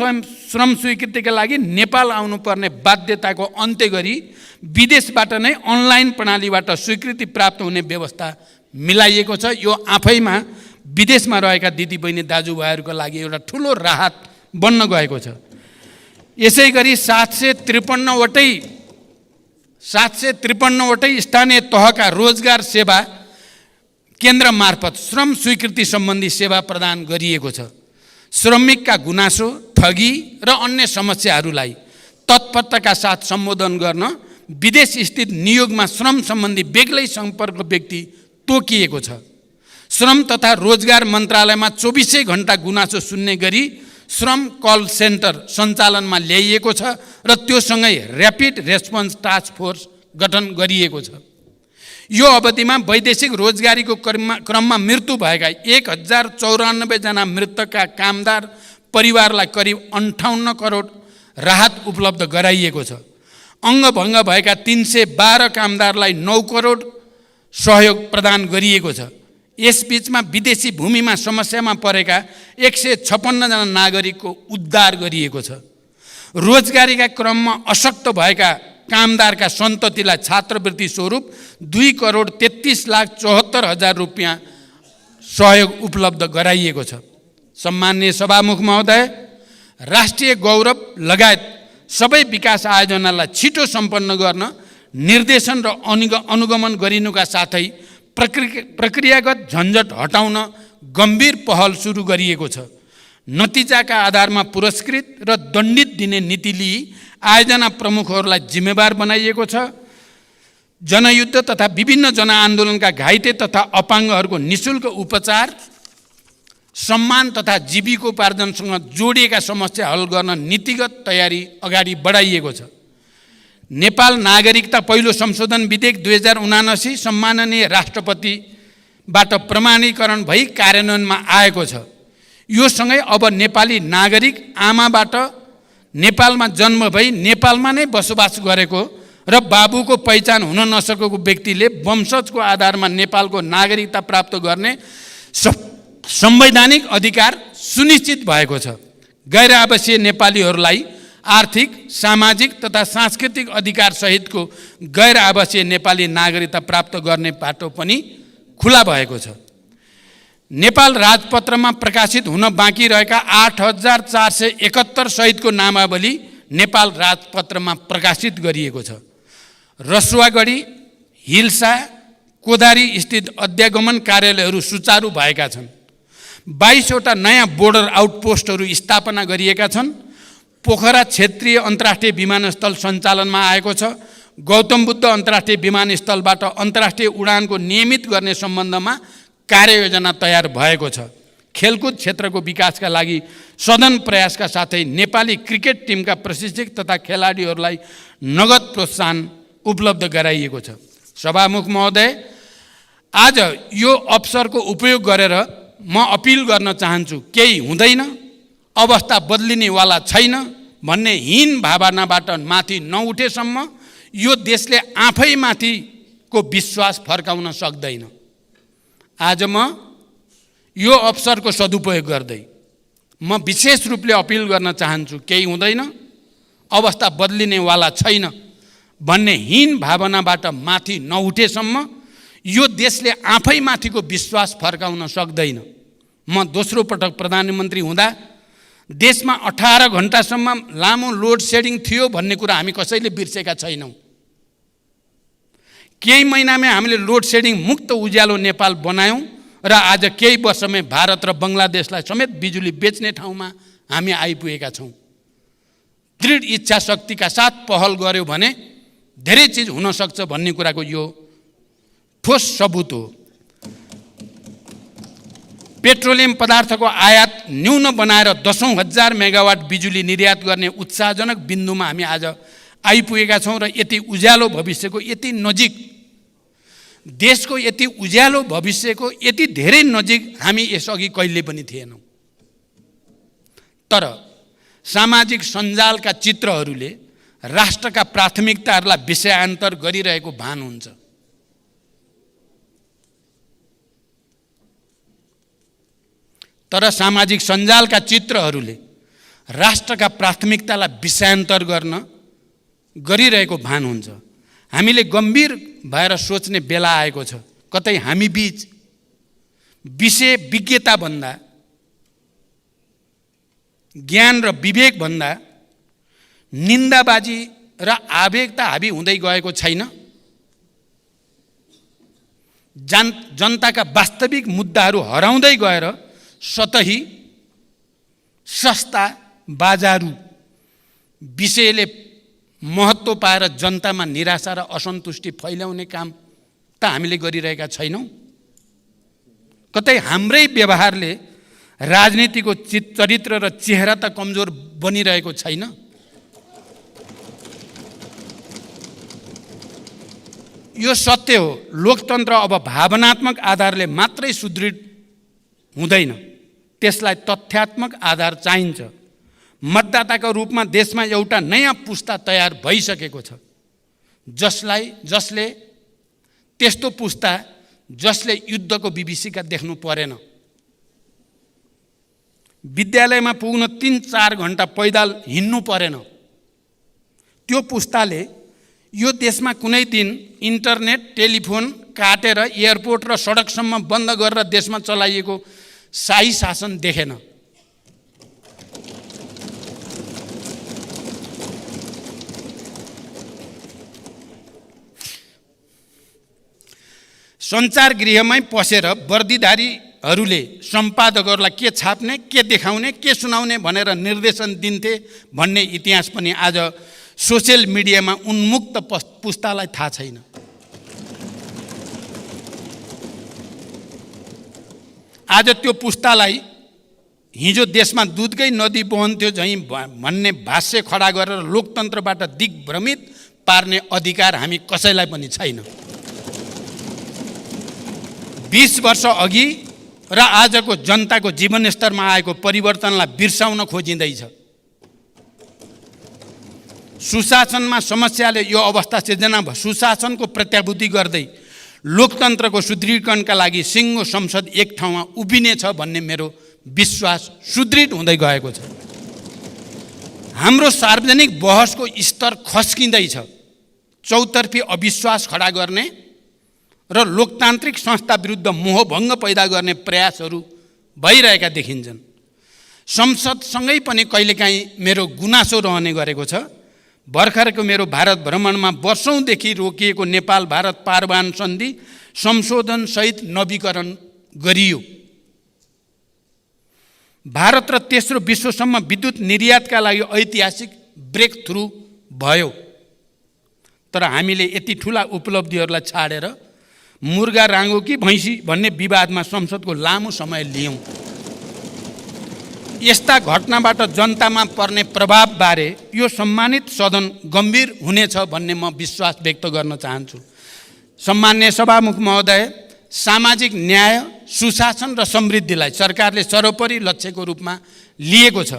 श्रम स्वीकृतिका लागि नेपाल आउनुपर्ने बाध्यताको अन्त्य गरी विदेशबाट नै अनलाइन प्रणालीबाट स्वीकृति प्राप्त हुने व्यवस्था मिलाइएको छ। यो आफैमा विदेशमा रहेका दिदीबहिनी दाजुभाइहरूको लागि एउटा ठुलो राहत बन्न गएको छ। यसै गरी 753वटै स्थानीय तहका रोजगार सेवा केन्द्र मार्फत श्रम स्वीकृति सम्बन्धी सेवा प्रदान गरिएको छ। श्रमिकका गुनासो, ठगी र अन्य समस्याहरूलाई तत्परताका साथ सम्बोधन गर्न विदेश स्थित नियोगमा श्रम सम्बन्धी बेग्लै सम्पर्क व्यक्ति तोकिएको छ। श्रम तथा रोजगार मन्त्रालयमा 24 घण्टा गुनासो सुन्ने गरी श्रम कल सेन्टर सञ्चालनमा ल्याइएको छ र त्योसँगै ऱ्यापिड रेस्पोन्स टास्क फोर्स गठन गरिएको छ। यो अवधिमा वैदेशिक रोजगारीको क्रममा मृत्यु भएका 1094 जना मृतकका कामदार परिवारलाई करिब 58 करोड राहत उपलब्ध गराइएको छ। अङ्गभङ्ग भएका 312 कामदारलाई 9 करोड सहयोग प्रदान गरिएको छ। यसबीचमा विदेशी भूमिमा समस्यामा परेका 156 जना नागरिकको उद्धार गरिएको छ। रोजगारीका क्रममा अशक्त भएका कामदारका सन्ततिलाई छात्रवृत्ति स्वरूप 2,33,74,000 रुपियाँ सहयोग उपलब्ध गराइएको छ। सम्माननीय सभामुख महोदय, राष्ट्रिय गौरव लगायत सबै विकास आयोजनालाई छिटो सम्पन्न गर्न निर्देशन र अनुगमन गरिनुका साथै प्रक्रियागत झन्झट हटाउन गम्भीर पहल सुरु गरिएको छ। नतिजाका आधारमा पुरस्कृत र दण्डित दिने नीति लिई आयोजना प्रमुखहरूलाई जिम्मेवार बनाइएको छ। जनयुद्ध तथा विभिन्न जनआन्दोलनका घाइते तथा अपाङ्गहरूको निःशुल्क उपचार, सम्मान तथा जीविकोपार्जनसँग जोडिएका समस्या हल गर्न नीतिगत तयारी अगाडि बढाइएको छ। नेपाल नागरिकता पहिलो संशोधन विधेयक 2079 सम्माननीय राष्ट्रपतिबाट प्रमाणीकरण भई कार्यान्वयनमा आएको छ। यो सँगै अब नेपाली नागरिक आमाबाट नेपालमा जन्म भई नेपालमा नै बसोबास गरेको र बाबुको पहिचान हुन नसकेको व्यक्तिले वंशजको आधारमा नेपालको नागरिकता प्राप्त गर्ने संवैधानिक अधिकार सुनिश्चित भएको छ। गैर आवासीय नेपालीहरूलाई आर्थिक, सामाजिक तथा सांस्कृतिक अधिकार सहितको गैर आवासीय नेपाली नागरिकता प्राप्त गर्ने बाटो पनि खुला भएको छ। नेपाल राजपत्रमा प्रकाशित हुन बाँकी रहेका 8,471 सहितको नामावली नेपाल राजपत्रमा प्रकाशित गरिएको छ। रसुवागढी, हिल्सा, कोदारी स्थित अध्यागमन कार्यालयहरू सुचारू भएका छन्। 22वटा नयाँ बोर्डर आउटपोस्टहरू स्थापना गरिएका छन्। पोखरा क्षेत्रीय अन्तर्राष्ट्रिय विमानस्थल सञ्चालनमा आएको छ। गौतम बुद्ध अन्तर्राष्ट्रिय विमानस्थलबाट अन्तर्राष्ट्रिय उडानको नियमित गर्ने सम्बन्धमा कार्ययोजना तयार भएको छ। खेलकुद क्षेत्रको विकासका लागि सदन प्रयासका साथै नेपाली क्रिकेट टिमका प्रशिक्षक तथा खेलाडीहरूलाई नगद प्रोत्साहन उपलब्ध गराइएको छ। सभामुख महोदय, आज यो अवसरको उपयोग गरेर म अपिल गर्न चाहन्छु, केही हुँदैन, अवस्था बदलिनेवाला छैन भन्ने हीन भावनाबाट माथि नउठेसम्म यो देशले आफैमाथिको विश्वास फर्काउन सक्दैन। आज म यो अवसरको सदुपयोग गर्दै म विशेष रूपले अपिल गर्न चाहन्छु, केही हुँदैन, अवस्था बदलिनेवाला छैन भन्ने हीन भावनाबाट माथि नउठेसम्म यो देशले आफैमाथिको विश्वास फर्काउन सक्दैन। म दोस्रो पटक प्रधानमन्त्री हुँदा देशमा 18 घण्टासम्म लामो लोड सेडिङ थियो भन्ने कुरा हामी कसैले बिर्सेका छैनौँ। केही महिनामै हामीले लोड सेडिङ मुक्त उज्यालो नेपाल बनायौँ र आज केही वर्षमै भारत र बङ्गलादेशलाई समेत बिजुली बेच्ने ठाउँमा हामी आइपुगेका छौँ। दृढ इच्छा शक्तिका साथ पहल गर्यो भने धेरै चिज हुन सक्छ भन्ने कुराको यो ठोस सबुत हो। पेट्रोलियम पदार्थको आयात न्यून बनाएर 10,000 मेगावाट बिजुली निर्यात गर्ने उत्साहजनक बिन्दुमा हामी आज आइपुगेका छौँ र यति उज्यालो भविष्यको यति नजिक, देशको यति उज्यालो भविष्यको यति धेरै नजिक हामी यसअघि कहिले पनि थिएनौँ। तर सामाजिक सञ्जालका चित्रहरूले राष्ट्रका प्राथमिकताहरूलाई विषयान्तर गरिरहेको भान हुन्छ। तर सामाजिक सञ्जालका चित्रहरूले राष्ट्रका प्राथमिकतालाई विषयान्तर गरिरहेको भान हुन्छ। हामीले गम्भीर भएर सोच्ने बेला आएको छ। कतै हामी बीच विषय विज्ञता भन्दा, ज्ञान र विवेक भन्दा निन्दाबाजी र आवेगता हाबी हुँदै गएको छैन। जनताका वास्तविक मुद्दाहरू हराउँदै गएर सतही सस्ता बाजारु विषयले महत्त्व पाएर जनतामा निराशा र असन्तुष्टि फैलाउने काम त हामीले गरिरहेका छैनौँ। कतै हाम्रै व्यवहारले राजनीतिको चरित्र र चेहरा त कमजोर बनिरहेको छैन। यो सत्य हो, लोकतन्त्र अब भावनात्मक आधारले मात्रै सुदृढ हुँदैन, त्यसलाई तथ्यात्मक आधार चाहिन्छ। मतदाताको रूपमा देशमा एउटा नयाँ पुस्ता तयार भइसकेको छ, जसले त्यस्तो पुस्ता जसले युद्धको विभीषिका देख्नु परेन। विद्यालयमा पुग्न 3-4 घण्टा पैदल हिँड्नु परेन। त्यो पुस्ताले यो देशमा कुनै दिन इन्टरनेट टेलिफोन काटेर एयरपोर्ट र सडकसम्म बन्द गरेर देशमा चलाइएको शाही शासन देखेन। सञ्चार गृहमै पसेर वर्दीधारीहरूले सम्पादकहरूलाई के छाप्ने, के देखाउने, के सुनाउने भनेर निर्देशन दिन्थे भन्ने इतिहास पनि आज सोसियल मिडियामा उन्मुक्त पुस्तालाई थाहा छैन। आज त्यो पुस्तालाई हिजो देशमा दुधकै नदी बहन्थ्यो झैँ भन्ने भाष्य खडा गरेर लोकतन्त्रबाट दिग्भ्रमित पार्ने अधिकार हामी कसैलाई पनि छैन। 20 वर्ष अघि र आजको जनताको जीवनस्तरमा आएको परिवर्तनलाई बिर्साउन खोजिँदैछ। सुशासनमा समस्याले यो अवस्था सिर्जना भयो। सुशासनको प्रत्याभूति गर्दै लोकतन्त्रको सुदृढीकरणका लागि सिङ्गो संसद एक ठाउँमा उभिनेछ भन्ने मेरो विश्वास सुदृढ हुँदै गएको छ। हाम्रो सार्वजनिक बहसको स्तर खस्किँदैछ। चौतर्फी अविश्वास खडा गर्ने र लोकतान्त्रिक संस्था विरुद्ध मोहभङ्ग पैदा गर्ने प्रयासहरू भइरहेका देखिन्छन्। संसदसँगै पनि कहिलेकाहीँ मेरो गुनासो रहने गरेको छ। भर्खरको मेरो भारत भ्रमणमा वर्षौँदेखि रोकिएको नेपाल भारत पारवान सन्धि संशोधनसहित नवीकरण गरियो। भारत र तेस्रो विश्वसम्म विद्युत निर्यातका लागि ऐतिहासिक ब्रेक थ्रु भयो। तर हामीले यति ठुला उपलब्धिहरूलाई छाडेर मुर्गा राँगो कि भैँसी भन्ने विवादमा संसदको लामो समय लियौँ। यस्ता घटनाबाट जनतामा पर्ने प्रभावबारे यो सम्मानित सदन गम्भीर हुनेछ भन्ने म विश्वास व्यक्त गर्न चाहन्छु। सम्मान्य सभामुख महोदय, सामाजिक न्याय, सुशासन र समृद्धिलाई सरकारले सर्वोपरि लक्ष्यको रूपमा लिएको छ।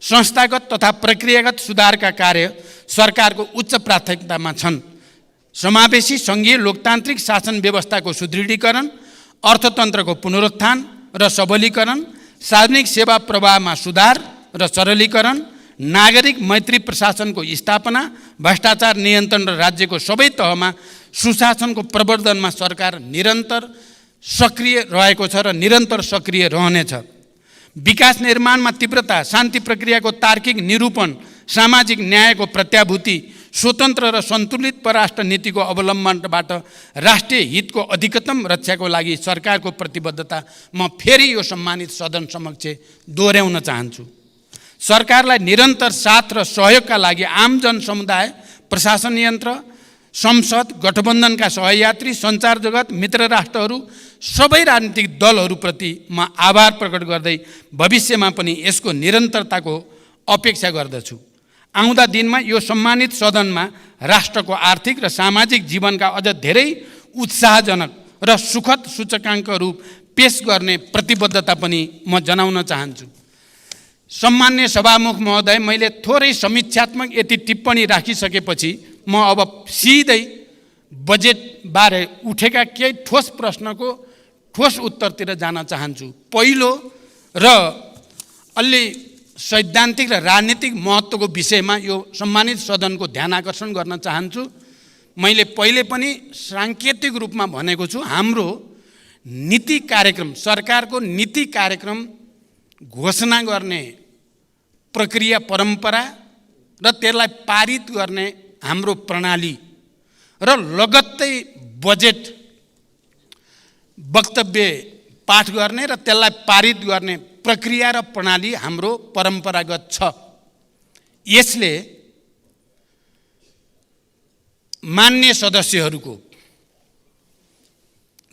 संस्थागत तथा प्रक्रियागत सुधारका कार्य सरकारको उच्च प्राथमिकतामा छन्। समावेशी सङ्घीय लोकतान्त्रिक शासन व्यवस्थाको सुदृढीकरण, अर्थतन्त्रको पुनरुत्थान र सबलीकरण, सार्वजनिक सेवा प्रवाहमा सुधार र सरलीकरण, नागरिक मैत्री प्रशासनको स्थापना, भ्रष्टाचार नियन्त्रण र राज्यको सबै तहमा सुशासनको प्रवर्धनमा सरकार निरन्तर सक्रिय रहेको छ र निरन्तर सक्रिय रहनेछ। विकास निर्माणमा तीव्रता, शान्ति प्रक्रियाको तार्किक निरूपण, सामाजिक न्यायको प्रत्याभूति, स्वतन्त्र र सन्तुलित परराष्ट्र नीतिको अवलम्बनबाट राष्ट्रिय हितको अधिकतम रक्षाको लागि सरकारको प्रतिबद्धता म फेरि यो सम्मानित सदन समक्ष दोहोऱ्याउन चाहन्छु। सरकारलाई निरन्तर साथ र सहयोगका लागि आम जनसमुदाय, प्रशासन यन्त्र, संसद, गठबन्धनका सहयात्री, सञ्चार जगत, मित्र राष्ट्रहरू, सबै राजनीतिक दलहरूप्रति म आभार प्रकट गर्दै भविष्यमा पनि यसको निरन्तरताको अपेक्षा गर्दछु। आउँदा दिनमा यो सम्मानित सदनमा राष्ट्रको आर्थिक र सामाजिक जीवनका अझ धेरै उत्साहजनक र सुखद सूचकाङ्कहरू पेश गर्ने प्रतिबद्धता पनि म जनाउन चाहन्छु। सम्मान्य सभामुख महोदय, मैले थोरै समीक्षात्मक यति टिप्पणी राखिसकेपछि म अब सिधै बजेटबारे उठेका केही ठोस प्रश्नको ठोस उत्तरतिर जान चाहन्छु। पहिलो र अलि सैद्धान्तिक र राजनीतिक महत्त्वको विषयमा यो सम्मानित सदनको ध्यान आकर्षण गर्न चाहन्छु। मैले पहिले पनि साङ्केतिक रूपमा भनेको छु, हाम्रो नीति कार्यक्रम, सरकारको नीति कार्यक्रम घोषणा गर्ने प्रक्रिया परम्परा र त्यसलाई पारित गर्ने हाम्रो प्रणाली र लगत्तै बजेट वक्तव्य पाठ गर्ने र त्यसलाई पारित गर्ने प्रक्रिया र प्रणाली हाम्रो परम्परागत छ। यसले मान्य सदस्यहरूको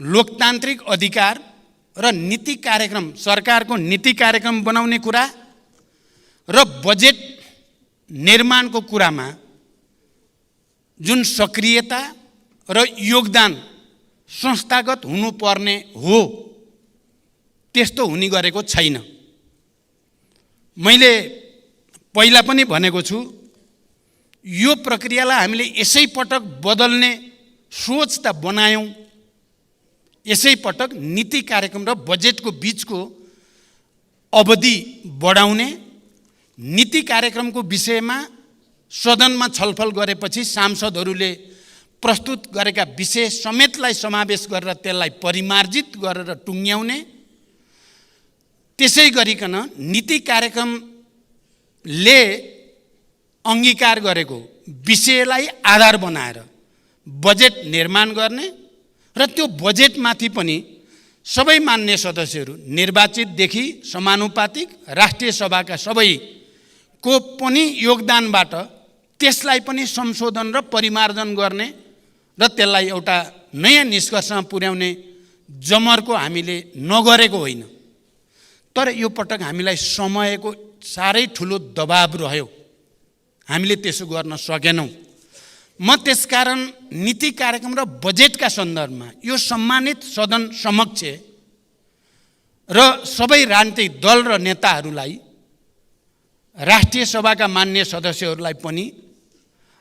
लोकतान्त्रिक अधिकार र नीति कार्यक्रम, सरकारको नीति कार्यक्रम बनाउने कुरा र बजेट निर्माणको कुरामा जुन सक्रियता र योगदान संस्थागत हुनुपर्ने हो त्यस्तो हुने गरेको छैन। मैले पहिला पनि भनेको छु, यो प्रक्रियालाई हामीले यसै पटक बदल्ने सोच त बनायौँ, यसै पटक नीति कार्यक्रम र बजेटको बीचको अवधि बढाउने, नीति कार्यक्रमको विषयमा सदनमा छलफल गरेपछि सांसदहरूले प्रस्तुत गरेका विषय समेतलाई समावेश गरेर त्यसलाई परिमार्जित गरेर टुङ्ग्याउने, त्यसै गरिकन नीति कार्यक्रमले अङ्गीकार गरेको विषयलाई आधार बनाएर बजेट निर्माण गर्ने र त्यो बजेटमाथि पनि सबै मान्य सदस्यहरू निर्वाचितदेखि समानुपातिक राष्ट्रिय सभाका सबैको पनि योगदानबाट त्यसलाई पनि संशोधन र परिमार्जन गर्ने र त्यसलाई एउटा नयाँ निष्कर्षमा पुर्याउने जमर्को हामीले नगरेको होइन। तर यो पटक हामीलाई समयको साह्रै ठुलो दबाब रह्यो, हामीले त्यसो गर्न सकेनौँ। म त्यसकारण नीति कार्यक्रम र बजेटका सन्दर्भमा यो सम्मानित सदन समक्ष र सबै राजनीतिक दल र नेताहरूलाई, राष्ट्रिय सभाका मान्य सदस्यहरूलाई पनि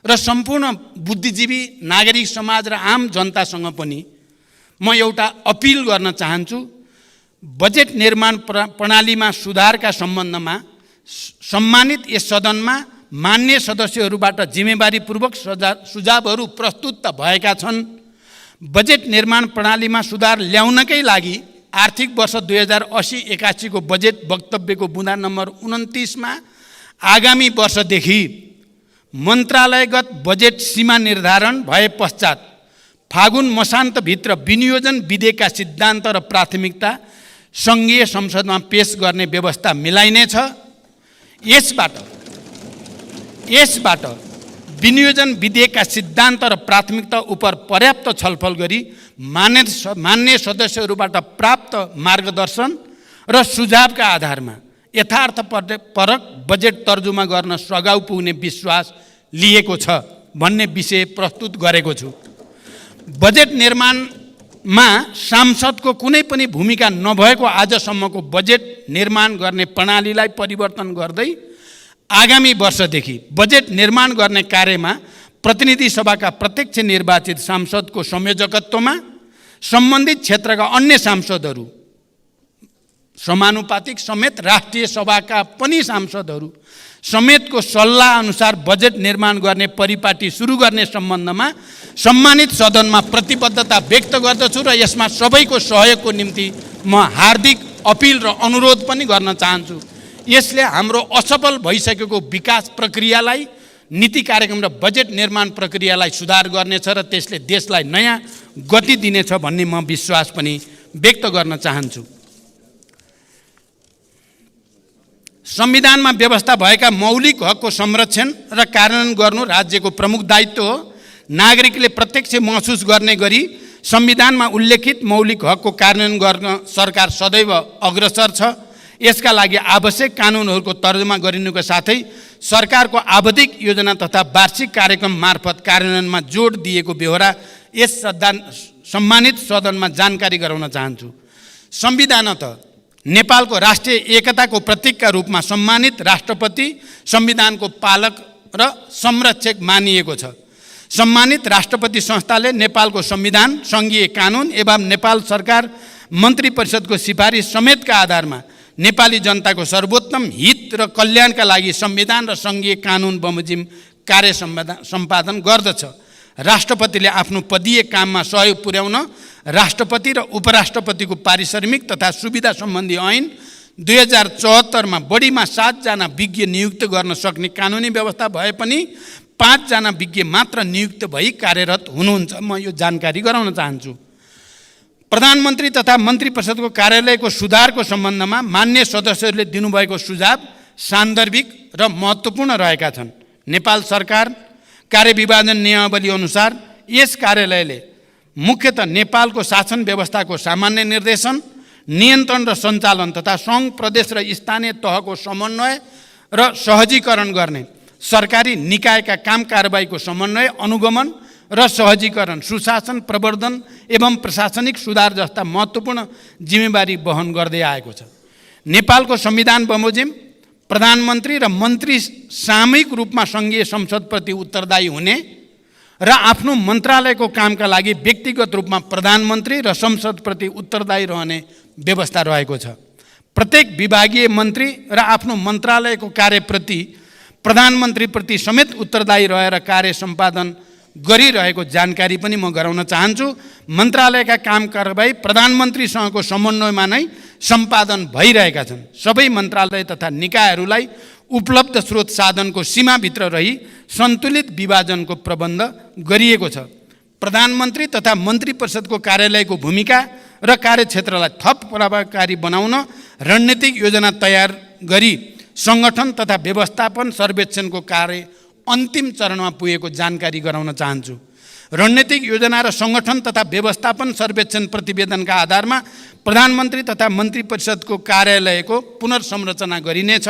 र सम्पूर्ण बुद्धिजीवी नागरिक समाज र आम जनतासँग पनि म एउटा अपिल गर्न चाहन्छु। बजेट निर्माण प्रणालीमा सुधारका सम्बन्धमा सम्मानित यस सदनमा मान्य सदस्यहरूबाट जिम्मेवारीपूर्वक सुझावहरू प्रस्तुत त भएका छन्। बजेट निर्माण प्रणालीमा सुधार ल्याउनकै लागि आर्थिक वर्ष 2080-81 को बजेट वक्तव्यको बुँदा नम्बर 29मा आगामी वर्षदेखि मन्त्रालयगत बजेट सीमा निर्धारण भए पश्चात फागुन मसान्तभित्र विनियोजन विधेयकका सिद्धान्त र प्राथमिकता सङ्घीय संसदमा पेश गर्ने व्यवस्था मिलाइनेछ। यसबाट विनियोजन विधेयकका सिद्धान्त र प्राथमिकता उप पर्याप्त छलफल गरी मान्य सदस्यहरूबाट प्राप्त मार्गदर्शन र सुझावका आधारमा यथार्थपरक बजेट तर्जुमा गर्न सघाउ पुग्ने विश्वास लिएको छ भन्ने विषय प्रस्तुत गरेको छु। बजेट निर्माणमा सांसदको कुनै पनि भूमिका नभएको आजसम्मको बजेट निर्माण गर्ने प्रणालीलाई परिवर्तन गर्दै आगामी वर्षदेखि बजेट निर्माण गर्ने कार्यमा प्रतिनिधि सभाका प्रत्यक्ष निर्वाचित सांसदको संयोजकत्वमा सम्बन्धित क्षेत्रका अन्य सांसदहरू समानुपातिक समेत राष्ट्रिय सभाका पनि सांसदहरू समेतको सल्लाह अनुसार बजेट निर्माण गर्ने परिपाटी सुरु गर्ने सम्बन्धमा सम्मानित सदनमा प्रतिबद्धता व्यक्त गर्दछु र यसमा सबैको सहयोगको निम्ति म हार्दिक अपिल र अनुरोध पनि गर्न चाहन्छु। यसले हाम्रो असफल भइसकेको विकास प्रक्रियालाई, नीति कार्यक्रम र बजेट निर्माण प्रक्रियालाई सुधार गर्नेछ र त्यसले देशलाई नयाँ गति दिनेछ भन्ने म विश्वास पनि व्यक्त गर्न चाहन्छु। संविधानमा व्यवस्था भएका मौलिक हकको संरक्षण र कार्यान्वयन गर्नु राज्यको प्रमुख दायित्व हो। नागरिकले प्रत्यक्ष महसुस गर्ने गरी संविधानमा उल्लेखित मौलिक हकको कार्यान्वयन गर्न सरकार सदैव अग्रसर छ। यसका लागि आवश्यक कानुनहरूको तर्जुमा गरिनुको साथै सरकारको आवधिक योजना तथा वार्षिक कार्यक्रम मार्फत कार्यान्वयनमा जोड दिएको बेहोरा यस सम्मानित सदनमा जानकारी गराउन चाहन्छु। संविधानतः नेपालको राष्ट्रिय एकताको प्रतीकका रूपमा सम्मानित राष्ट्रपति संविधानको पालक र संरक्षक मानिएको छ। सम्मानित राष्ट्रपति संस्थाले नेपालको संविधान, सङ्घीय कानुन एवं नेपाल सरकार मन्त्री परिषदको सिफारिस समेतका आधारमा नेपाली जनताको सर्वोत्तम हित र कल्याणका लागि संविधान र सङ्घीय कानुन बमोजिम कार्य सम्पादन गर्दछ। राष्ट्रपतिले आफ्नो पदीय काममा सहयोग पुर्याउन राष्ट्रपति र उपराष्ट्रपतिको पारिश्रमिक तथा सुविधा सम्बन्धी ऐन 2074 बढीमा 7 जना विज्ञ नियुक्त गर्न सक्ने कानुनी व्यवस्था भए पनि 5 जना विज्ञ मात्र नियुक्त भई कार्यरत हुनुहुन्छ। म यो जानकारी गराउन चाहन्छु। प्रधानमन्त्री तथा मन्त्री परिषदको कार्यालयको सुधारको सम्बन्धमा मान्य सदस्यहरूले दिनुभएको सुझाव सान्दर्भिक र महत्त्वपूर्ण रहेका छन्। नेपाल सरकार कार्यविभाजन नियमावली अनुसार यस कार्यालयले मुख्यतः नेपालको शासन व्यवस्थाको सामान्य निर्देशन, नियन्त्रण र सञ्चालन तथा सङ्घ, प्रदेश र स्थानीय तहको समन्वय र सहजीकरण गर्ने, सरकारी निकायका काम कारबाहीको समन्वय, अनुगमन र सहजीकरण, सुशासन, प्रवर्धन एवं प्रशासनिक सुधार जस्ता महत्त्वपूर्ण जिम्मेवारी वहन गर्दै आएको छ। नेपालको संविधान बमोजिम प्रधानमन्त्री र मन्त्री सामूहिक रूपमा सङ्घीय संसदप्रति उत्तरदायी हुने र आफ्नो मन्त्रालयको कामका लागि व्यक्तिगत रूपमा प्रधानमन्त्री र संसदप्रति उत्तरदायी रहने व्यवस्था रहेको छ। प्रत्येक विभागीय मन्त्री र आफ्नो मन्त्रालयको कार्यप्रति प्रधानमन्त्रीप्रति समेत उत्तरदायी रहेर कार्य सम्पादन गरिरहेको जानकारी पनि म गराउन चाहन्छु। मन्त्रालयका काम कारबाही प्रधानमन्त्रीसँगको समन्वयमा नै सम्पादन भइरहेका छन्। सबै मन्त्रालय तथा निकायहरूलाई उपलब्ध स्रोत साधनको सीमाभित्र रही सन्तुलित विभाजनको प्रबन्ध गरिएको छ। प्रधानमन्त्री तथा मन्त्री परिषदको कार्यालयको भूमिका र कार्यक्षेत्रलाई थप प्रभावकारी बनाउन रणनीतिक योजना तयार गरी सङ्गठन तथा व्यवस्थापन सर्वेक्षणको कार्य अन्तिम चरणमा पुगेको जानकारी गराउन चाहन्छु। रणनीतिक योजना र सङ्गठन तथा व्यवस्थापन सर्वेक्षण प्रतिवेदनका आधारमा प्रधानमन्त्री तथा मन्त्री परिषदको कार्यालयको पुनर्संरचना गरिनेछ।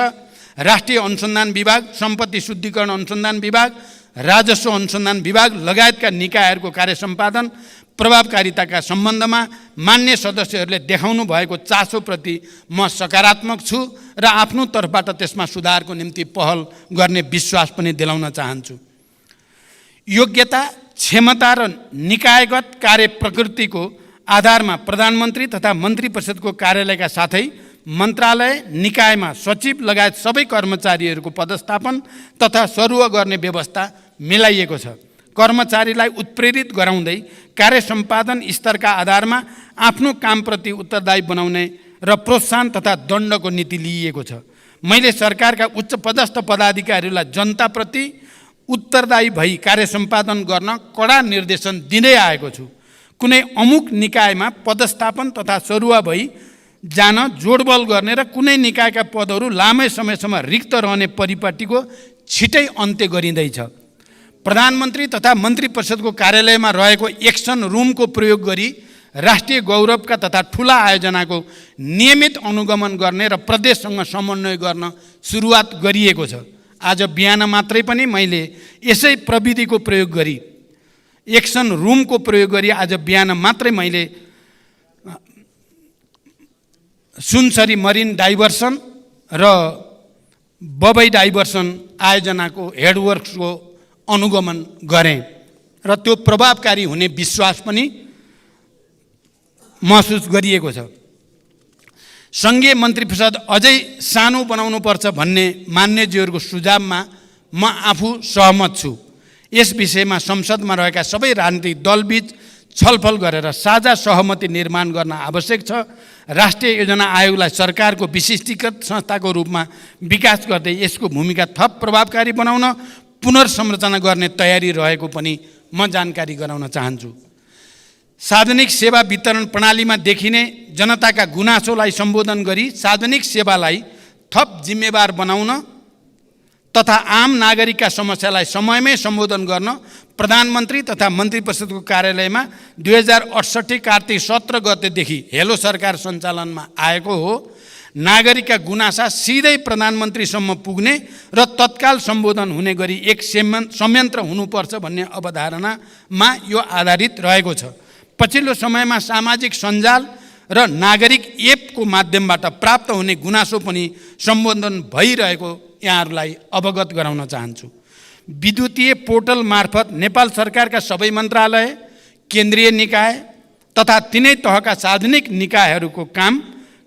राष्ट्रिय अनुसन्धान विभाग, सम्पत्ति शुद्धिकरण अनुसन्धान विभाग, राजस्व अनुसन्धान विभाग लगायतका निकायहरूको कार्य सम्पादन प्रभावकारिताका सम्बन्धमा मान्य सदस्यहरूले देखाउनु भएको चासोप्रति म सकारात्मक छु र आफ्नो तर्फबाट त्यसमा सुधारको निम्ति पहल गर्ने विश्वास पनि दिलाउन चाहन्छु। योग्यता, क्षमता र निकायगत कार्य प्रकृतिको आधारमा प्रधानमन्त्री तथा मन्त्री परिषदको कार्यालयका साथै मन्त्रालय, निकायमा सचिव लगायत सबै कर्मचारीहरूको पदस्थापन तथा सरुवा गर्ने व्यवस्था मिलाइएको छ। कर्मचारीलाई उत्प्रेरित गराउँदै कार्य सम्पादन स्तरका आधारमा आफ्नो कामप्रति उत्तरदायी बनाउने र प्रोत्साहन तथा दण्डको नीति लिइएको छ। मैले सरकारका उच्च पदस्थ पदाधिकारीहरूलाई जनताप्रति उत्तरदायी भई कार्य सम्पादन गर्न कडा निर्देशन दिँदै आएको छु। कुनै अमुक निकायमा पदस्थापन तथा सरुवा भई जान जोडबल गर्ने र कुनै निकायका पदहरू लामै समयसम्म रिक्त रहने परिपाटीको छिटै अन्त्य गरिँदैछ। प्रधानमन्त्री तथा मन्त्री परिषदको कार्यालयमा रहेको एक्सन रुमको प्रयोग गरी राष्ट्रिय गौरवका तथा ठुला आयोजनाको नियमित अनुगमन गर्ने र प्रदेशसँग समन्वय गर्न सुरुवात गरिएको छ। आज बिहान मात्रै पनि मैले यसै प्रविधिको प्रयोग गरी एक्सन रुमको प्रयोग गरी आज बिहान मात्रै मैले सुनसरी मरिन डाइभर्सन र बबई डाइभर्सन आयोजनाको हेडवर्क्सको अनुगमन गरेँ र त्यो प्रभावकारी हुने विश्वास पनि महसुस गरिएको छ। सङ्घीय मन्त्री परिषद अझै सानो बनाउनुपर्छ भन्ने मान्यज्यूहरूको सुझावमा म आफू सहमत छु। यस विषयमा संसदमा रहेका सबै राजनीतिक दलबीच छलफल गरेर साझा सहमति निर्माण गर्न आवश्यक छ। राष्ट्रिय योजना आयोगलाई सरकारको विशिष्टीकृत संस्थाको रूपमा विकास गर्दै यसको भूमिका थप प्रभावकारी बनाउन पुनर्संरचना गर्ने तयारी रहेको पनि म जानकारी गराउन चाहन्छु। सार्वजनिक सेवा वितरण प्रणालीमा देखिने जनताका गुनासोलाई सम्बोधन गरी सार्वजनिक सेवालाई थप जिम्मेवार बनाउन तथा आम नागरिकका समस्यालाई समयमै सम्बोधन गर्न प्रधानमन्त्री तथा मन्त्री परिषदको कार्यालयमा 2068 कार्तिक 17 गतेदेखि हेलो सरकार सञ्चालनमा आएको हो। नागरिकका गुनासा सिधै प्रधानमन्त्रीसम्म पुग्ने र तत्काल सम्बोधन हुने गरी एक संयन्त्र हुनुपर्छ भन्ने अवधारणामा यो आधारित रहेको छ। पछिल्लो समयमा सामाजिक सञ्जाल र नागरिक एपको माध्यमबाट प्राप्त हुने गुनासो पनि सम्बोधन भइरहेको यहाँहरूलाई अवगत गराउन चाहन्छु। विद्युतीय पोर्टल मार्फत नेपाल सरकारका सबै मन्त्रालय, केन्द्रीय निकाय तथा तिनै तहका सार्वजनिक निकायहरूको काम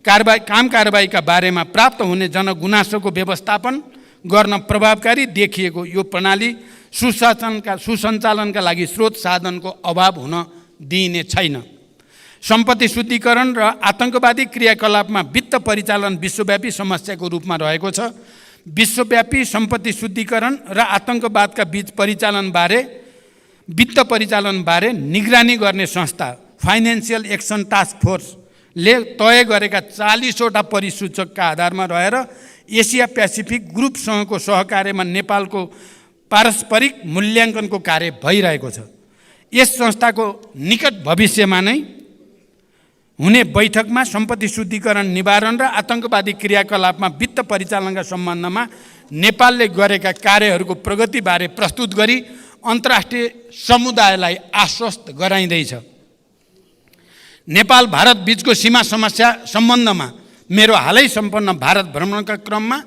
कारबाहीका बारेमा प्राप्त हुने जनगुनासोको व्यवस्थापन गर्न प्रभावकारी देखिएको यो प्रणाली सुसञ्चालनका लागि स्रोत साधनको अभाव हुन दिइने छैन। सम्पत्ति शुद्धिकरण र आतंकवादी क्रियाकलापमा वित्त परिचालन विश्वव्यापी समस्याको रूपमा रहेको छ। विश्वव्यापी सम्पत्ति शुद्धिकरण र आतंकवादका बीच वित्त परिचालनबारे निगरानी गर्ने संस्था फाइनेन्सियल एक्सन टास्क फोर्सले तय गरेका 40वटा परिसूचकका आधारमा रहेर एसिया पेसिफिक ग्रुपसँगको सहकार्यमा नेपालको पारस्परिक मूल्याङ्कनको कार्य भइरहेको छ। यस संस्थाको निकट भविष्यमा नै हुने बैठकमा सम्पत्ति शुद्धिकरण निवारण र आतंकवादी क्रियाकलापमा वित्त परिचालनका सम्बन्धमा नेपालले गरेका कार्यहरूको प्रगतिबारे प्रस्तुत गरी अन्तर्राष्ट्रिय समुदायलाई आश्वस्त गराइँदैछ। नेपाल भारत बीचको सीमा समस्या सम्बन्धमा मेरो हालै सम्पन्न भारत भ्रमणका क्रममा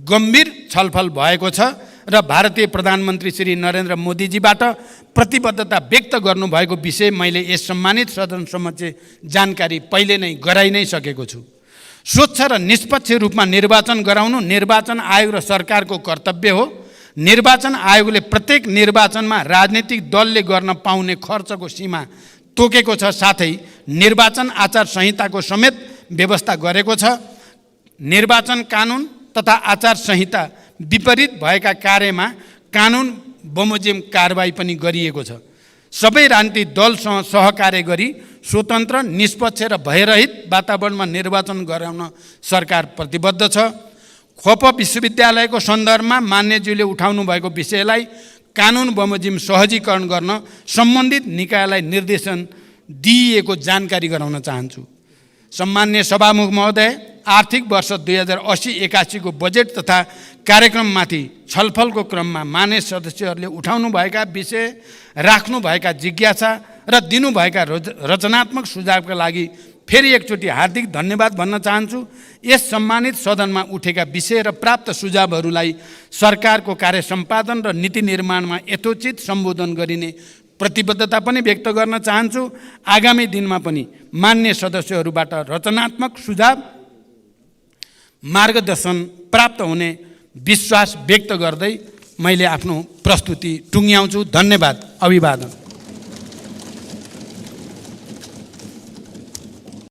गम्भीर छलफल भएको छ र भारतीय प्रधानमन्त्री श्री नरेन्द्र मोदीजीबाट प्रतिबद्धता व्यक्त गर्नुभएको विषय मैले यस सम्मानित सदन समक्ष जानकारी पहिले नै गराइ नै सकेको छु। स्वच्छ र निष्पक्ष रूपमा निर्वाचन गराउनु निर्वाचन आयोग र सरकारको कर्तव्य हो। निर्वाचन आयोगले प्रत्येक निर्वाचनमा राजनीतिक दलले गर्न पाउने खर्चको सीमा तोकेको छ, साथै निर्वाचन आचार संहिताको समेत व्यवस्था गरेको छ। निर्वाचन कानुन तथा आचार संहिता विपरीत भएका कार्यमा कानुन बमोजिम कारबाही पनि गरिएको छ। सबै राजनीतिक दलसँग सहकार्य गरी स्वतन्त्र, निष्पक्ष र भयरहित वातावरणमा निर्वाचन गराउन सरकार प्रतिबद्ध छ। खोप विश्वविद्यालयको सन्दर्भमा मान्यज्यूले उठाउनु भएको विषयलाई कानुन बमोजिम सहजीकरण गर्न सम्बन्धित निकायलाई निर्देशन दिइएको जानकारी गराउन चाहन्छु। सम्मान्य सभामुख महोदय, आर्थिक वर्ष 2080-81 को बजेट तथा कार्यक्रममाथि छलफलको क्रममा मान्य सदस्यहरूले उठाउनुभएका विषय, राख्नुभएका जिज्ञासा र दिनुभएका रचनात्मक सुझावका लागि फेरि एकचोटि हार्दिक धन्यवाद भन्न चाहन्छु। यस सम्मानित सदनमा उठेका विषय र प्राप्त सुझावहरूलाई सरकारको कार्य सम्पादन र नीति निर्माणमा यथोचित सम्बोधन गरिने प्रतिबद्धता पनि व्यक्त गर्न चाहन्छु। आगामी दिनमा पनि मान्य सदस्यहरूबाट रचनात्मक सुझाव, मार्गदर्शन प्राप्त हुने विश्वास व्यक्त गर्दै मैले आफ्नो प्रस्तुति टुङ्ग्याउँछु। धन्यवाद, अभिवादन।